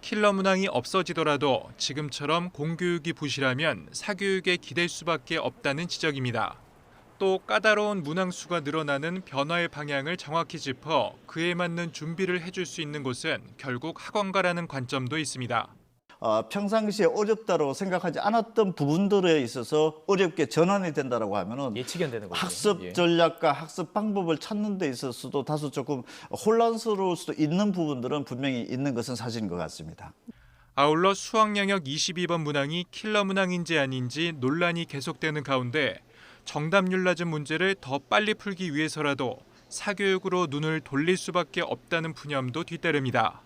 킬러 문항이 없어지더라도 지금처럼 공교육이 부실하면 사교육에 기댈 수밖에 없다는 지적입니다. 또 까다로운 문항 수가 늘어나는 변화의 방향을 정확히 짚어 그에 맞는 준비를 해줄 수 있는 곳은 결국 학원가라는 관점도 있습니다. 평상시에 어렵다고 생각하지 않았던 부분들에 있어서 어렵게 전환이 된다라고 하면은 예측이 안 되는 거죠. 학습 전략과 학습 방법을 찾는 데 있어서도 다소 조금 혼란스러울 수도 있는 부분들은 분명히 있는 것은 사실인 것 같습니다. 아울러 수학 영역 22번 문항이 킬러 문항인지 아닌지 논란이 계속되는 가운데 정답률 낮은 문제를 더 빨리 풀기 위해서라도 사교육으로 눈을 돌릴 수밖에 없다는 푸념도 뒤따릅니다.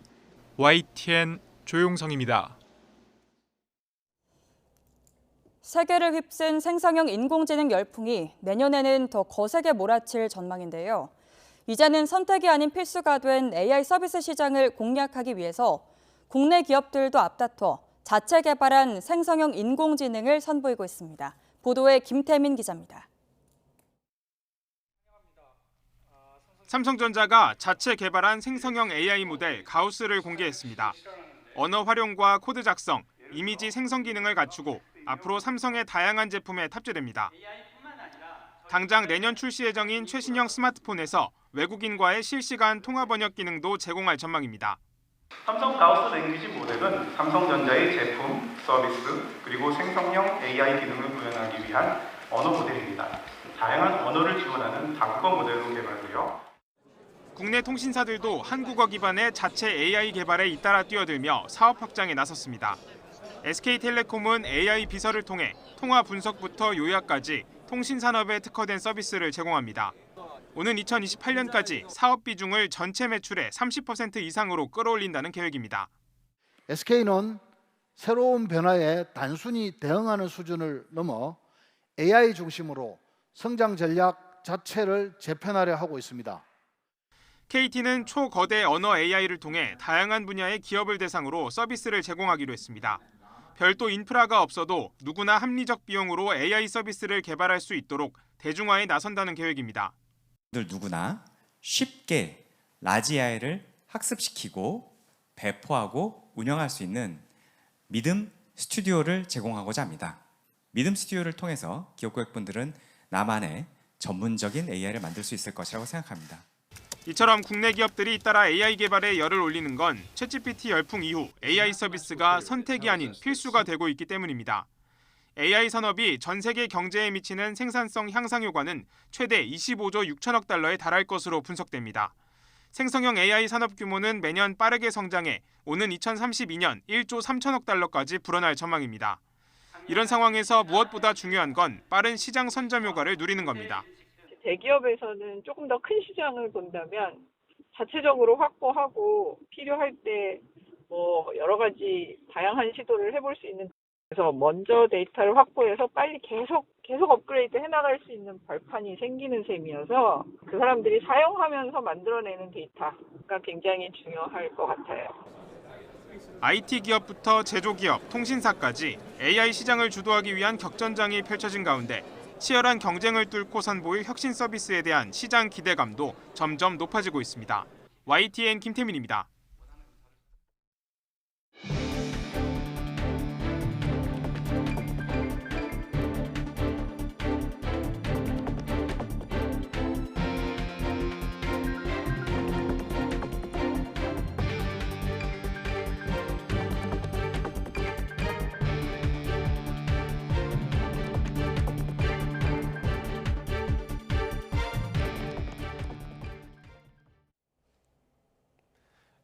YTN 조용성입니다. 세계를 휩쓴 생성형 인공지능 열풍이 내년에는 더 거세게 몰아칠 전망인데요. 이제는 선택이 아닌 필수가 된 AI 서비스 시장을 공략하기 위해서 국내 기업들도 앞다퉈 자체 개발한 생성형 인공지능을 선보이고 있습니다. 보도에 김태민 기자입니다. 삼성전자가 자체 개발한 생성형 AI 모델 가우스를 공개했습니다. 언어 활용과 코드 작성, 이미지 생성 기능을 갖추고 앞으로 삼성의 다양한 제품에 탑재됩니다. 당장 내년 출시 예정인 최신형 스마트폰에서 외국인과의 실시간 통화 번역 기능도 제공할 전망입니다. 삼성 가우스 랭귀지 모델은 삼성전자의 제품, 서비스, 그리고 생성형 AI 기능을 구현하기 위한 언어 모델입니다. 다양한 언어를 지원하는 다국어 모델로 개발되어 국내 통신사들도 한국어 기반의 자체 AI 개발에 잇따라 뛰어들며 사업 확장에 나섰습니다. SK텔레콤은 AI 비서를 통해 통화 분석부터 요약까지 통신 산업에 특화된 서비스를 제공합니다. 오는 2028년까지 사업 비중을 전체 매출의 30% 이상으로 끌어올린다는 계획입니다. SK는 새로운 변화에 단순히 대응하는 수준을 넘어 AI 중심으로 성장 전략 자체를 재편하려 하고 있습니다. KT는 초거대 언어 AI를 통해 다양한 분야의 기업을 대상으로 서비스를 제공하기로 했습니다. 별도 인프라가 없어도 누구나 합리적 비용으로 AI 서비스를 개발할 수 있도록 대중화에 나선다는 계획입니다. 누구나 쉽게 라지 AI를 학습시키고 배포하고 운영할 수 있는 믿음 스튜디오를 제공하고자 합니다. 믿음 스튜디오를 통해서 기업 고객분들은 나만의 전문적인 AI를 만들 수 있을 것이라고 생각합니다. 이처럼 국내 기업들이 잇따라 AI 개발에 열을 올리는 건 챗GPT 열풍 이후 AI 서비스가 선택이 아닌 필수가 되고 있기 때문입니다. AI 산업이 전 세계 경제에 미치는 생산성 향상 효과는 최대 25조 6천억 달러에 달할 것으로 분석됩니다. 생성형 AI 산업 규모는 매년 빠르게 성장해 오는 2032년 1조 3천억 달러까지 불어날 전망입니다. 이런 상황에서 무엇보다 중요한 건 빠른 시장 선점 효과를 누리는 겁니다. 대기업에서는 조금 더 큰 시장을 본다면 자체적으로 확보하고 필요할 때 여러 가지 다양한 시도를 해볼 수 있는, 그래서 먼저 데이터를 확보해서 빨리 계속 업그레이드 해나갈 수 있는 발판이 생기는 셈이어서 그 사람들이 사용하면서 만들어내는 데이터가 굉장히 중요할 것 같아요. IT 기업부터 제조기업, 통신사까지 AI 시장을 주도하기 위한 격전장이 펼쳐진 가운데 치열한 경쟁을 뚫고 선보일 혁신 서비스에 대한 시장 기대감도 점점 높아지고 있습니다. YTN 김태민입니다.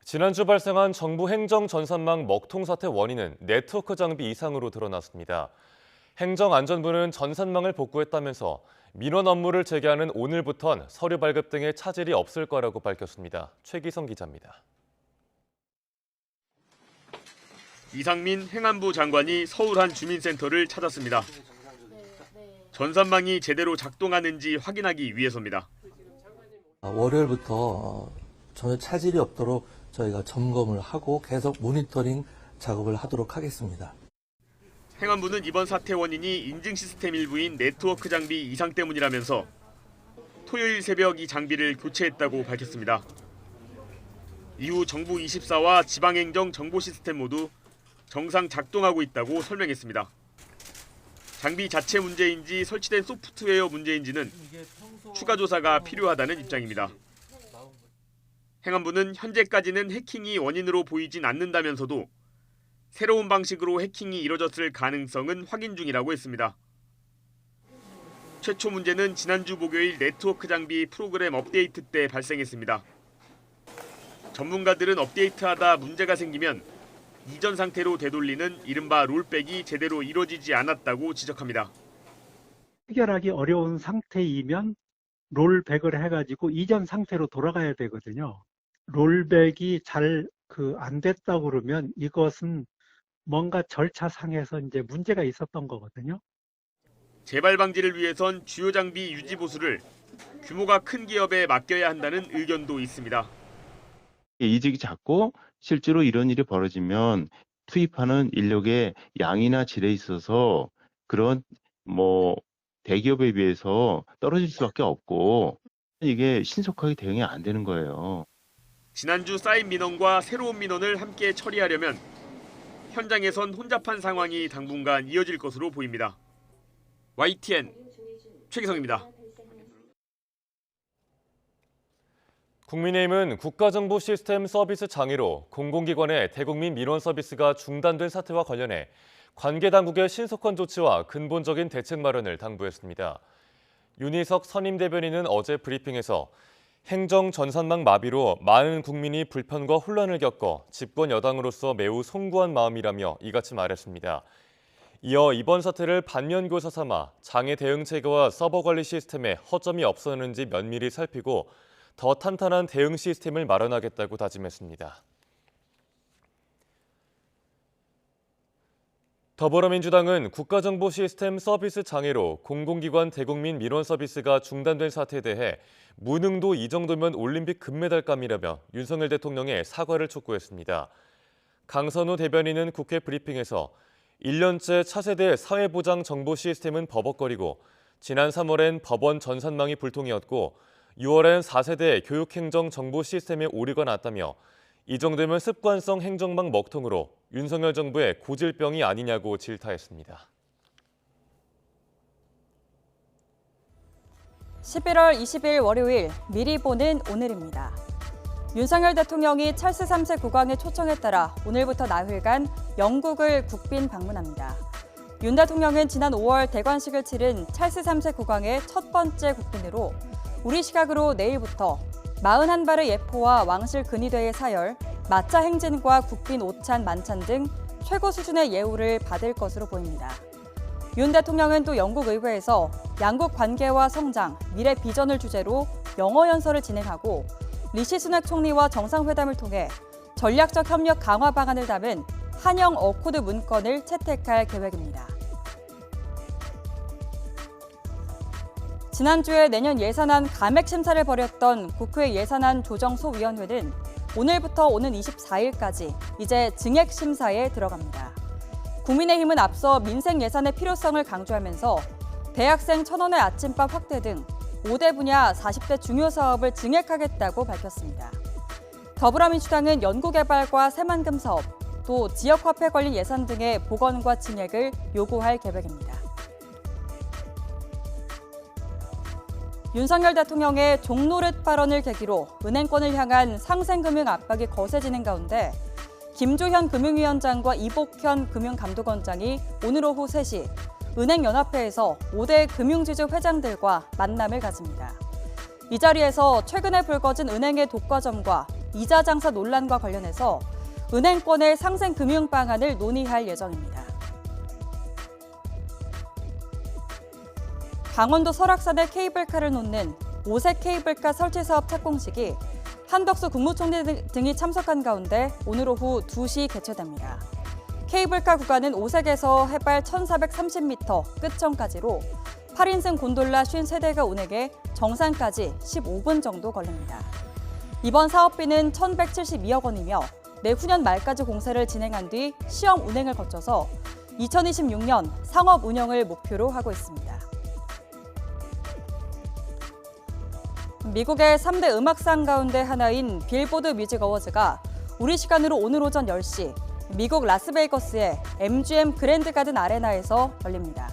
지난주 발생한 정부 행정 전산망 먹통 사태 원인은 네트워크 장비 이상으로 드러났습니다. 행정안전부는 전산망을 복구했다면서 민원 업무를 재개하는 오늘부턴 서류 발급 등의 차질이 없을 거라고 밝혔습니다. 최기성 기자입니다. 이상민 행안부 장관이 서울 한 주민센터를 찾았습니다. 전산망이 제대로 작동하는지 확인하기 위해서입니다. 월요일부터 전혀 차질이 없도록 저희가 점검을 하고 계속 모니터링 작업을 하도록 하겠습니다. 행안부는 이번 사태 원인이 인증 시스템 일부인 네트워크 장비 이상 때문이라면서 토요일 새벽 이 장비를 교체했다고 밝혔습니다. 이후 정부 24와 지방행정 정보 시스템 모두 정상 작동하고 있다고 설명했습니다. 장비 자체 문제인지 설치된 소프트웨어 문제인지는 추가 조사가 필요하다는 입장입니다. 행안부는 현재까지는 해킹이 원인으로 보이진 않는다면서도 새로운 방식으로 해킹이 이뤄졌을 가능성은 확인 중이라고 했습니다. 최초 문제는 지난주 목요일 네트워크 장비 프로그램 업데이트 때 발생했습니다. 전문가들은 업데이트하다 문제가 생기면 이전 상태로 되돌리는 이른바 롤백이 제대로 이루어지지 않았다고 지적합니다. 해결하기 어려운 상태이면 롤백을 해가지고 이전 상태로 돌아가야 되거든요. 롤백이 잘 안 됐다 그러면 이것은 뭔가 절차상에서 이제 문제가 있었던 거거든요. 재발 방지를 위해선 주요 장비 유지 보수를 규모가 큰 기업에 맡겨야 한다는 의견도 있습니다. 이직이 작고 실제로 이런 일이 벌어지면 투입하는 인력의 양이나 질에 있어서 그런 대기업에 비해서 떨어질 수밖에 없고 이게 신속하게 대응이 안 되는 거예요. 지난주 쌓인 민원과 새로운 민원을 함께 처리하려면 현장에선 혼잡한 상황이 당분간 이어질 것으로 보입니다. YTN 최기성입니다. 국민의힘은 국가정보 시스템 서비스 장애로 공공기관의 대국민 민원 서비스가 중단된 사태와 관련해 관계 당국의 신속한 조치와 근본적인 대책 마련을 당부했습니다. 윤희석 선임 대변인은 어제 브리핑에서 행정 전산망 마비로 많은 국민이 불편과 혼란을 겪어 집권 여당으로서 매우 송구한 마음이라며 이같이 말했습니다. 이어 이번 사태를 반면교사 삼아 장애 대응 체계와 서버 관리 시스템에 허점이 없었는지 면밀히 살피고 더 탄탄한 대응 시스템을 마련하겠다고 다짐했습니다. 더불어민주당은 국가정보 시스템 서비스 장애로 공공기관 대국민 민원 서비스가 중단된 사태에 대해 무능도 이 정도면 올림픽 금메달감이라며 윤석열 대통령의 사과를 촉구했습니다. 강선우 대변인은 국회 브리핑에서 1년째 차세대 사회보장 정보 시스템은 버벅거리고 지난 3월엔 법원 전산망이 불통이었고 6월엔 4세대 교육행정 정보 시스템에 오류가 났다며 이 정도면 습관성 행정망 먹통으로 윤석열 정부의 고질병이 아니냐고 질타했습니다. 11월 20일 월요일 미리 보는 오늘입니다. 윤석열 대통령이 찰스 3세 국왕의 초청에 따라 오늘부터 나흘간 영국을 국빈 방문합니다. 윤 대통령은 지난 5월 대관식을 치른 찰스 3세 국왕의 첫 번째 국빈으로 우리 시각으로 내일부터 41발의 예포와 왕실 근위대의 사열, 마차 행진과 국빈 오찬 만찬 등 최고 수준의 예우를 받을 것으로 보입니다. 윤 대통령은 또 영국 의회에서 양국 관계와 성장, 미래 비전을 주제로 영어 연설을 진행하고 리시 수낙 총리와 정상회담을 통해 전략적 협력 강화 방안을 담은 한영 어코드 문건을 채택할 계획입니다. 지난주에 내년 예산안 감액 심사를 벌였던 국회 예산안 조정소위원회는 오늘부터 오는 24일까지 이제 증액 심사에 들어갑니다. 국민의힘은 앞서 민생 예산의 필요성을 강조하면서 대학생 1,000원의 아침밥 확대 등 5대 분야 40대 중요 사업을 증액하겠다고 밝혔습니다. 더불어민주당은 연구개발과 새만금 사업, 또 지역화폐 관련 예산 등의 복원과 증액을 요구할 계획입니다. 윤석열 대통령의 종노릇 발언을 계기로 은행권을 향한 상생금융 압박이 거세지는 가운데 김조현 금융위원장과 이복현 금융감독원장이 오늘 오후 3시 은행연합회에서 5대 금융지주 회장들과 만남을 가집니다. 이 자리에서 최근에 불거진 은행의 독과점과 이자 장사 논란과 관련해서 은행권의 상생금융 방안을 논의할 예정입니다. 강원도 설악산에 케이블카를 놓는 5색 케이블카 설치 사업 착공식이 한덕수 국무총리 등이 참석한 가운데 오늘 오후 2시 개최됩니다. 케이블카 구간은 5색에서 해발 1,430m 끝점까지로 8인승 곤돌라 53대가 운행해 정상까지 15분 정도 걸립니다. 이번 사업비는 1,172억 원이며 내후년 말까지 공사를 진행한 뒤 시험 운행을 거쳐서 2026년 상업 운영을 목표로 하고 있습니다. 미국의 3대 음악상 가운데 하나인 빌보드 뮤직 어워즈가 우리 시간으로 오늘 오전 10시 미국 라스베이거스의 MGM 그랜드 가든 아레나에서 열립니다.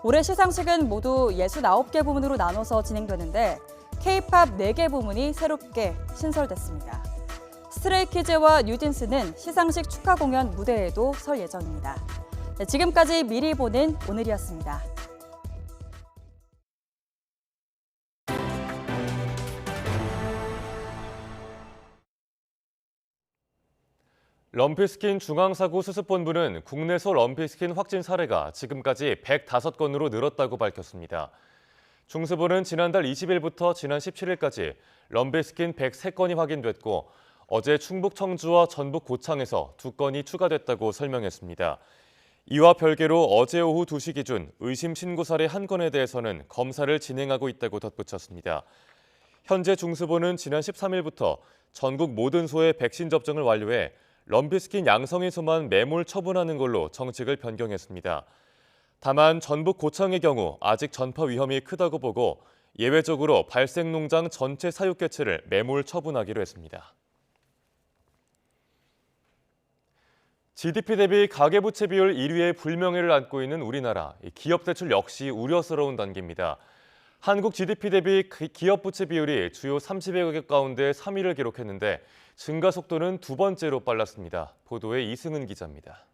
올해 시상식은 모두 69개 부문으로 나눠서 진행되는데 K-팝 4개 부문이 새롭게 신설됐습니다. 스트레이키즈와 뉴진스는 시상식 축하 공연 무대에도 설 예정입니다. 네, 지금까지 미리 보는 오늘이었습니다. 럼피스킨 중앙사고수습본부는 국내서 럼피스킨 확진 사례가 지금까지 105건으로 늘었다고 밝혔습니다. 중수본은 지난달 20일부터 지난 17일까지 럼피스킨 103건이 확인됐고 어제 충북 청주와 전북 고창에서 2건이 추가됐다고 설명했습니다. 이와 별개로 어제 오후 2시 기준 의심 신고 사례 1건에 대해서는 검사를 진행하고 있다고 덧붙였습니다. 현재 중수본은 지난 13일부터 전국 모든 소의 백신 접종을 완료해 럼피스킨 양성인 소만 매몰 처분하는 걸로 정책을 변경했습니다. 다만 전북 고창의 경우 아직 전파 위험이 크다고 보고 예외적으로 발생 농장 전체 사육 개체를 매몰 처분하기로 했습니다. GDP 대비 가계부채 비율 1위의 불명예를 안고 있는 우리나라. 기업 대출 역시 우려스러운 단계입니다. 한국 GDP 대비 기업 부채 비율이 주요 30여 개국 가운데 3위를 기록했는데 증가 속도는 2번째로 빨랐습니다. 보도에 이승은 기자입니다.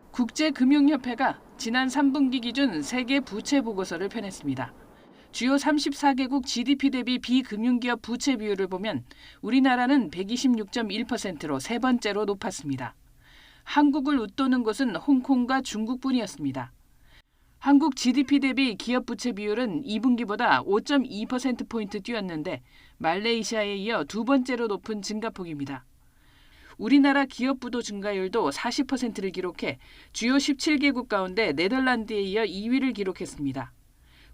국제금융협회가 지난 3분기 기준 세계 부채 보고서를 펴냈습니다. 주요 34개국 GDP 대비 비금융기업 부채 비율을 보면 우리나라는 126.1%로 세 번째로 높았습니다. 한국을 웃도는 곳은 홍콩과 중국뿐이었습니다. 한국 GDP 대비 기업 부채 비율은 2분기보다 5.2%포인트 뛰었는데 말레이시아에 이어 2번째로 높은 증가폭입니다. 우리나라 기업 부도 증가율도 40%를 기록해 주요 17개국 가운데 네덜란드에 이어 2위를 기록했습니다.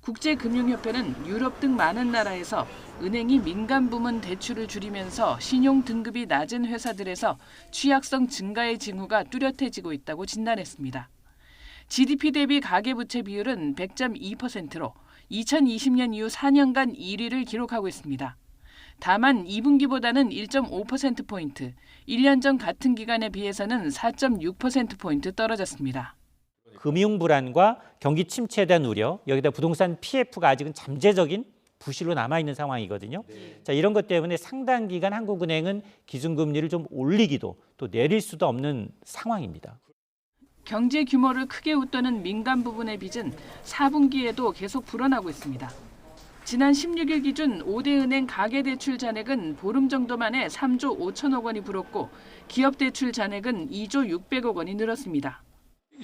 국제금융협회는 유럽 등 많은 나라에서 은행이 민간 부문 대출을 줄이면서 신용 등급이 낮은 회사들에서 취약성 증가의 징후가 뚜렷해지고 있다고 진단했습니다. GDP 대비 가계부채 비율은 100.2%로 2020년 이후 4년간 1위를 기록하고 있습니다. 다만 2분기보다는 1.5%포인트, 1년 전 같은 기간에 비해서는 4.6%포인트 떨어졌습니다. 금융 불안과 경기 침체에 대한 우려, 여기다 부동산 PF가 아직은 잠재적인 부실로 남아있는 상황이거든요. 자, 이런 것 때문에 상당 기간 한국은행은 기준금리를 좀 올리기도 또 내릴 수도 없는 상황입니다. 경제 규모를 크게 웃도는 민간 부분의 빚은 4분기에도 계속 불어나고 있습니다. 지난 16일 기준 5대 은행 가계대출 잔액은 보름 정도 만에 3조 5천억 원이 불었고 기업 대출 잔액은 2조 600억 원이 늘었습니다.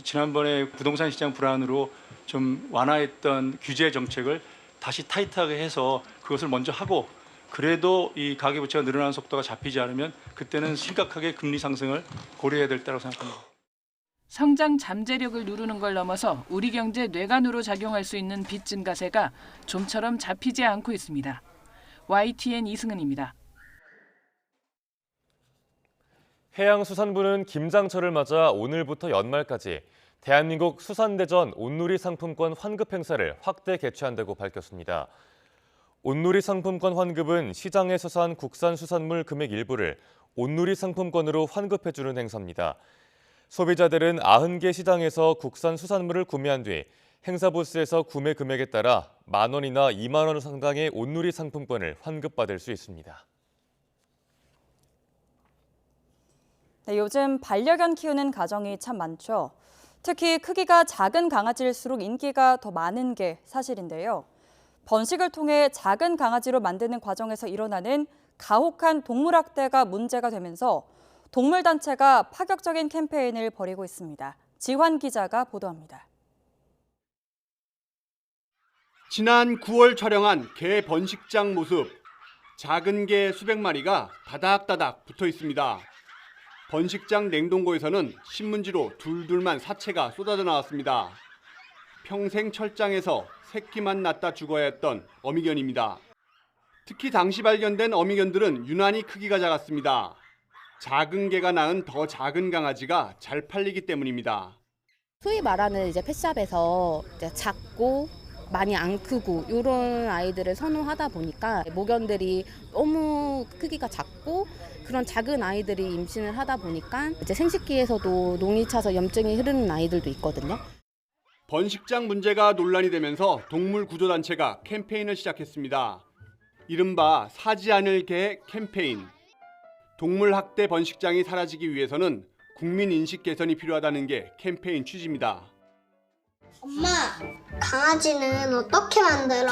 지난번에 부동산 시장 불안으로 좀 완화했던 규제 정책을 다시 타이트하게 해서 그것을 먼저 하고 그래도 이 가계부채가 늘어나는 속도가 잡히지 않으면 그때는 심각하게 금리 상승을 고려해야 될 때라고 생각합니다. 성장 잠재력을 누르는 걸 넘어서 우리 경제 뇌관으로 작용할 수 있는 빚 증가세가 좀처럼 잡히지 않고 있습니다. YTN 이승은입니다. 해양수산부는 김장철을 맞아 오늘부터 연말까지 대한민국 수산대전 온누리 상품권 환급 행사를 확대 개최한다고 밝혔습니다. 온누리 상품권 환급은 시장에 서산 국산 수산물 금액 일부를 온누리 상품권으로 환급해주는 행사입니다. 소비자들은 90개 시장에서 국산 수산물을 구매한 뒤 행사 부스에서 구매 금액에 따라 만 원이나 2만 원 상당의 온누리 상품권을 환급받을 수 있습니다. 네, 요즘 반려견 키우는 가정이 참 많죠. 특히 크기가 작은 강아지일수록 인기가 더 많은 게 사실인데요. 번식을 통해 작은 강아지로 만드는 과정에서 일어나는 가혹한 동물학대가 문제가 되면서 동물단체가 파격적인 캠페인을 벌이고 있습니다. 지환 기자가 보도합니다. 지난 9월 촬영한 개 번식장 모습. 작은 개 수백 마리가 다닥다닥 붙어 있습니다. 번식장 냉동고에서는 신문지로 둘둘만 사체가 쏟아져 나왔습니다. 평생 철장에서 새끼만 낳다 죽어야 했던 어미견입니다. 특히 당시 발견된 어미견들은 유난히 크기가 작았습니다. 작은 개가 낳은 더 작은 강아지가 잘 팔리기 때문입니다. 소위 말하는 이제 펫샵에서 이제 작고 많이 안 크고 이런 아이들을 선호하다 보니까 모견들이 너무 크기가 작고 그런 작은 아이들이 임신을 하다 보니까 이제 생식기에서도 농이 차서 염증이 흐르는 아이들도 있거든요. 번식장 문제가 논란이 되면서 동물구조단체가 캠페인을 시작했습니다. 이른바 사지 않을 개 캠페인. 동물 학대 번식장이 사라지기 위해서는 국민 인식 개선이 필요하다는 게 캠페인 취지입니다. 엄마, 강아지는 어떻게 만들어?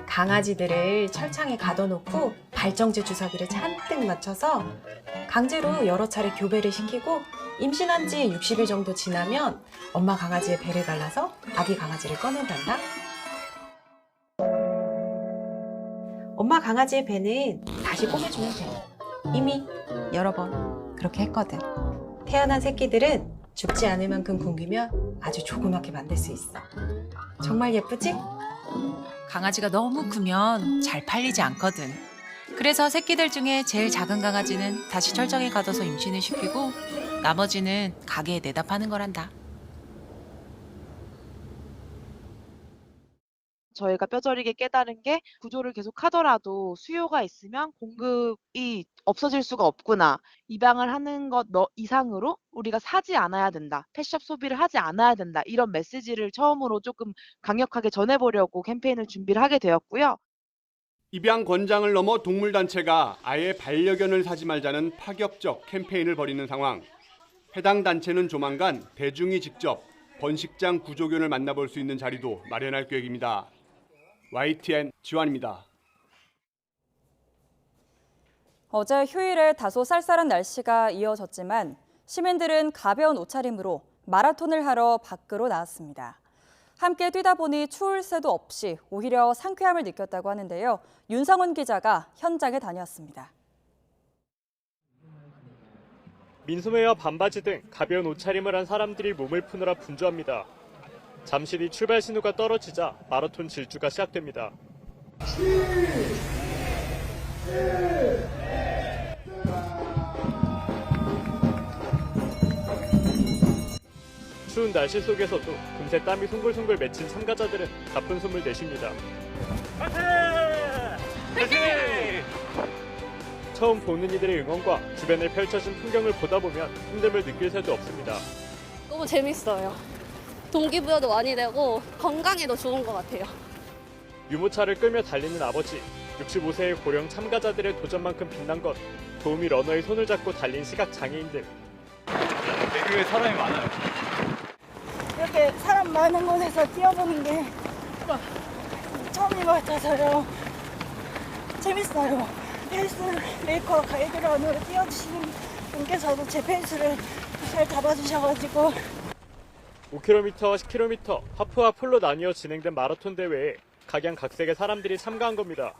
강아지들을 철창에 가둬놓고 발정제 주사기를 잔뜩 맞춰서 강제로 여러 차례 교배를 시키고 임신한 지 60일 정도 지나면 엄마 강아지의 배를 갈라서 아기 강아지를 꺼낸단다. 엄마 강아지의 배는 다시 꼬매주면 돼. 이미 여러 번 그렇게 했거든. 태어난 새끼들은 죽지 않을 만큼 굶기면 아주 조그맣게 만들 수 있어. 정말 예쁘지? 강아지가 너무 크면 잘 팔리지 않거든. 그래서 새끼들 중에 제일 작은 강아지는 다시 철장에 가둬서 임신을 시키고 나머지는 가게에 내다 파는 거란다. 저희가 뼈저리게 깨달은 게 구조를 계속 하더라도 수요가 있으면 공급이 없어질 수가 없구나. 입양을 하는 것 이상으로 우리가 사지 않아야 된다. 펫샵 소비를 하지 않아야 된다. 이런 메시지를 처음으로 조금 강력하게 전해보려고 캠페인을 준비를 하게 되었고요. 입양 권장을 넘어 동물단체가 아예 반려견을 사지 말자는 파격적 캠페인을 벌이는 상황. 해당 단체는 조만간 대중이 직접 번식장 구조견을 만나볼 수 있는 자리도 마련할 계획입니다. YTN 지환입니다. 어제 휴일에 다소 쌀쌀한 날씨가 이어졌지만 시민들은 가벼운 옷차림으로 마라톤을 하러 밖으로 나왔습니다. 함께 뛰다 보니 추울 새도 없이 오히려 상쾌함을 느꼈다고 하는데요. 윤성훈 기자가 현장에 다녀왔습니다. 민소매와 반바지 등 가벼운 옷차림을 한 사람들이 몸을 푸느라 분주합니다. 잠시 뒤 출발 신호가 떨어지자 마라톤 질주가 시작됩니다. 추운 날씨 속에서도 금세 땀이 송글송글 맺힌 참가자들은 가쁜 숨을 내쉽니다. 파이팅! 파이팅! 처음 보는 이들의 응원과 주변에 펼쳐진 풍경을 보다 보면 힘듦을 느낄 새도 없습니다. 너무 재밌어요. 동기부여도 많이 되고 건강에도 좋은 것 같아요. 유모차를 끌며 달리는 아버지, 65세의 고령 참가자들의 도전만큼 빛난 것, 도우미 러너의 손을 잡고 달린 시각장애인들. 대교에 사람이 많아요. 이렇게 사람 많은 곳에서 뛰어보는 게 처음인 것 같아서요. 재밌어요. 페이스 메이커 가이드런으로 뛰어주시는 분께서도 제 페이스를 잘 잡아주셔가지고 5km, 10km, 하프와 풀로 나뉘어 진행된 마라톤 대회에 각양각색의 사람들이 참가한 겁니다.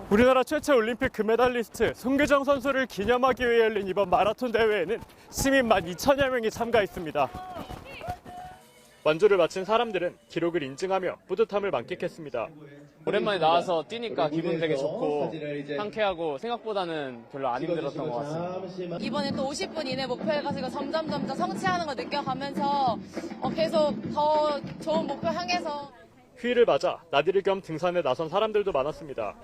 우리나라 최초 올림픽 금메달리스트 송규정 선수를 기념하기 위해 열린 이번 마라톤 대회에는 시민 12,000여 명이 참가했습니다. 완주를 마친 사람들은 기록을 인증하며 뿌듯함을 만끽했습니다. 오랜만에 나와서 뛰니까 기분 되게 좋고 상쾌하고 생각보다는 별로 안 힘들었던 것 같습니다. 이번에 또 50분 이내 목표해가지고 점점 성취하는 거 느껴가면서 계속 더 좋은 목표 향해서 휴일을 맞아 나들이 겸 등산에 나선 사람들도 많았습니다.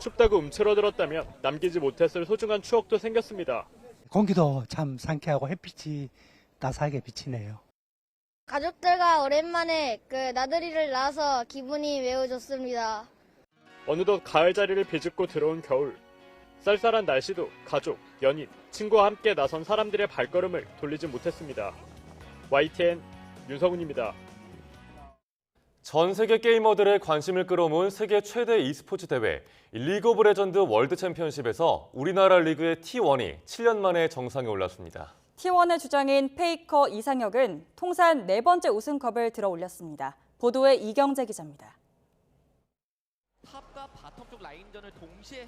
춥다고 움츠러들었다면 남기지 못했을 소중한 추억도 생겼습니다. 공기도 참 상쾌하고 햇빛이 따스하게 비치네요. 가족들과 오랜만에 나들이를 나서 기분이 매우 좋습니다. 어느덧 가을 자리를 비집고 들어온 겨울. 쌀쌀한 날씨도 가족, 연인, 친구와 함께 나선 사람들의 발걸음을 돌리지 못했습니다. YTN 윤성훈입니다. 전 세계 게이머들의 관심을 끌어모은 세계 최대 e스포츠 대회 리그 오브 레전드 월드 챔피언십에서 우리나라 리그의 T1이 7년 만에 정상에 올랐습니다. T1의 주장인 페이커 이상혁은 통산 4번째 우승컵을 들어 올렸습니다. 보도에 이경재 기자입니다.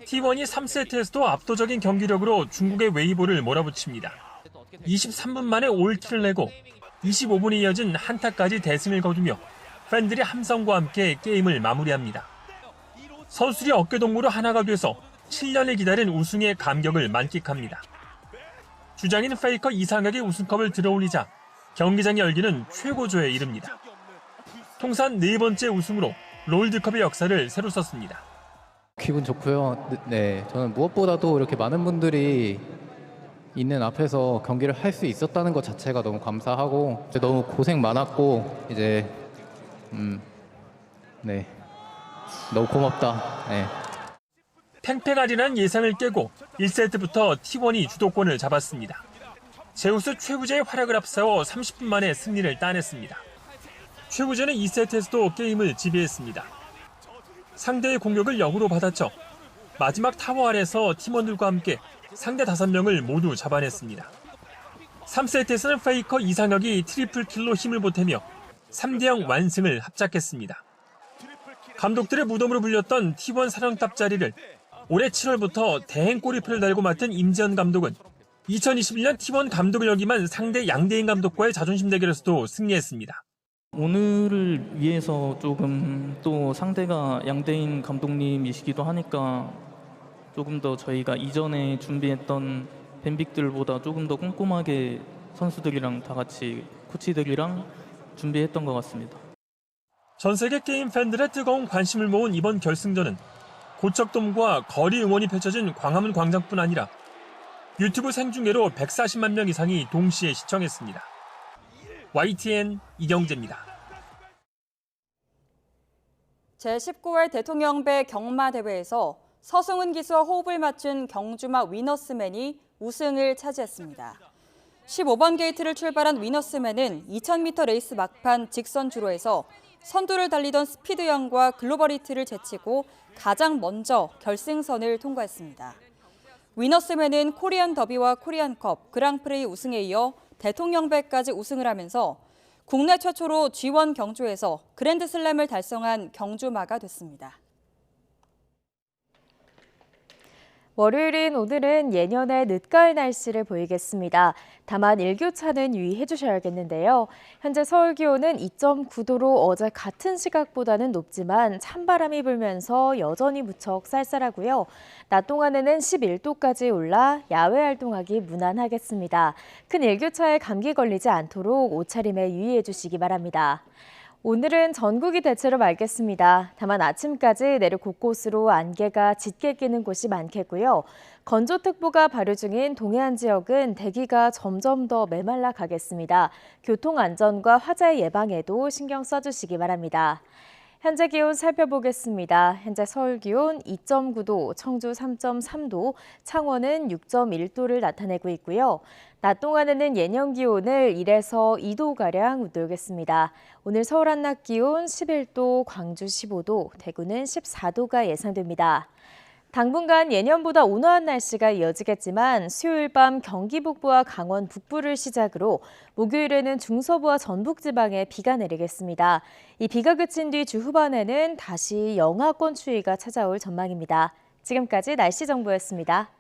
T1이 3세트에서도 압도적인 경기력으로 중국의 웨이보를 몰아붙입니다. 23분 만에 올킬을 내고 25분이 이어진 한타까지 대승을 거두며 팬들의 함성과 함께 게임을 마무리합니다. 선수들이 어깨동무로 하나가 돼서 7년을 기다린 우승의 감격을 만끽합니다. 주장인 페이커 이상혁이 우승컵을 들어올리자 경기장의 열기는 최고조에 이릅니다. 통산 4번째 우승으로 롤드컵의 역사를 새로 썼습니다. 기분 좋고요. 네, 저는 무엇보다도 이렇게 많은 분들이 있는 앞에서 경기를 할 수 있었다는 것 자체가 너무 감사하고 너무 고생 많았고 이제 네, 너무 고맙다. 네. 팽팽하리라는 예상을 깨고 1세트부터 T1이 주도권을 잡았습니다. 제우스 최우재의 활약을 앞세워 30분 만에 승리를 따냈습니다. 최우재는 2세트에서도 게임을 지배했습니다. 상대의 공격을 역으로 받았죠. 마지막 타워 아래서 팀원들과 함께 상대 5명을 모두 잡아냈습니다. 3세트에서는 페이커 이상혁이 트리플 킬로 힘을 보태며 3대0 완승을 합작했습니다. 감독들의 무덤으로 불렸던 T1 사령탑 자리를 올해 7월부터 대행 꼬리표를 달고 맡은 임지현 감독은 2021년 T1 감독을 역임한 상대 양대인 감독과의 자존심 대결에서도 승리했습니다. 오늘을 위해서 조금 또 상대가 양대인 감독님이시기도 하니까 조금 더 저희가 이전에 준비했던 밴빅들보다 조금 더 꼼꼼하게 선수들이랑 다 같이 코치들이랑 준비했던 것 같습니다. 전 세계 게임 팬들의 뜨거운 관심을 모은 이번 결승전은 고척돔과 거리 응원이 펼쳐진 광화문 광장뿐 아니라 유튜브 생중계로 140만 명 이상이 동시에 시청했습니다. YTN 이경재입니다. 제19회 대통령배 경마대회에서 서승훈 기수와 호흡을 맞춘 경주마 위너스맨이 우승을 차지했습니다. 15번 게이트를 출발한 위너스맨은 2000m 레이스 막판 직선 주로에서 선두를 달리던 스피드영과 글로벌히트를 제치고 가장 먼저 결승선을 통과했습니다. 위너스맨은 코리안 더비와 코리안컵, 그랑프리 우승에 이어 대통령배까지 우승을 하면서 국내 최초로 G1 경주에서 그랜드슬램을 달성한 경주마가 됐습니다. 월요일인 오늘은 예년의 늦가을 날씨를 보이겠습니다. 다만 일교차는 유의해 주셔야겠는데요. 현재 서울 기온은 2.9도로 어제 같은 시각보다는 높지만 찬바람이 불면서 여전히 무척 쌀쌀하고요. 낮 동안에는 11도까지 올라 야외 활동하기 무난하겠습니다. 큰 일교차에 감기 걸리지 않도록 옷차림에 유의해 주시기 바랍니다. 오늘은 전국이 대체로 맑겠습니다. 다만 아침까지 내륙 곳곳으로 안개가 짙게 끼는 곳이 많겠고요. 건조특보가 발효 중인 동해안 지역은 대기가 점점 더 메말라 가겠습니다. 교통안전과 화재 예방에도 신경 써주시기 바랍니다. 현재 기온 살펴보겠습니다. 현재 서울 기온 2.9도, 청주 3.3도, 창원은 6.1도를 나타내고 있고요. 낮 동안에는 예년 기온을 1에서 2도가량 웃돌겠습니다. 오늘 서울 한낮 기온 11도, 광주 15도, 대구는 14도가 예상됩니다. 당분간 예년보다 온화한 날씨가 이어지겠지만 수요일 밤 경기 북부와 강원 북부를 시작으로 목요일에는 중서부와 전북 지방에 비가 내리겠습니다. 이 비가 그친 뒤 주 후반에는 다시 영하권 추위가 찾아올 전망입니다. 지금까지 날씨 정보였습니다.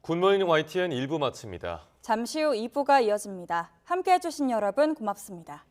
굿모닝 YTN 1부 마칩니다. 잠시 후 2부가 이어집니다. 함께해 주신 여러분 고맙습니다.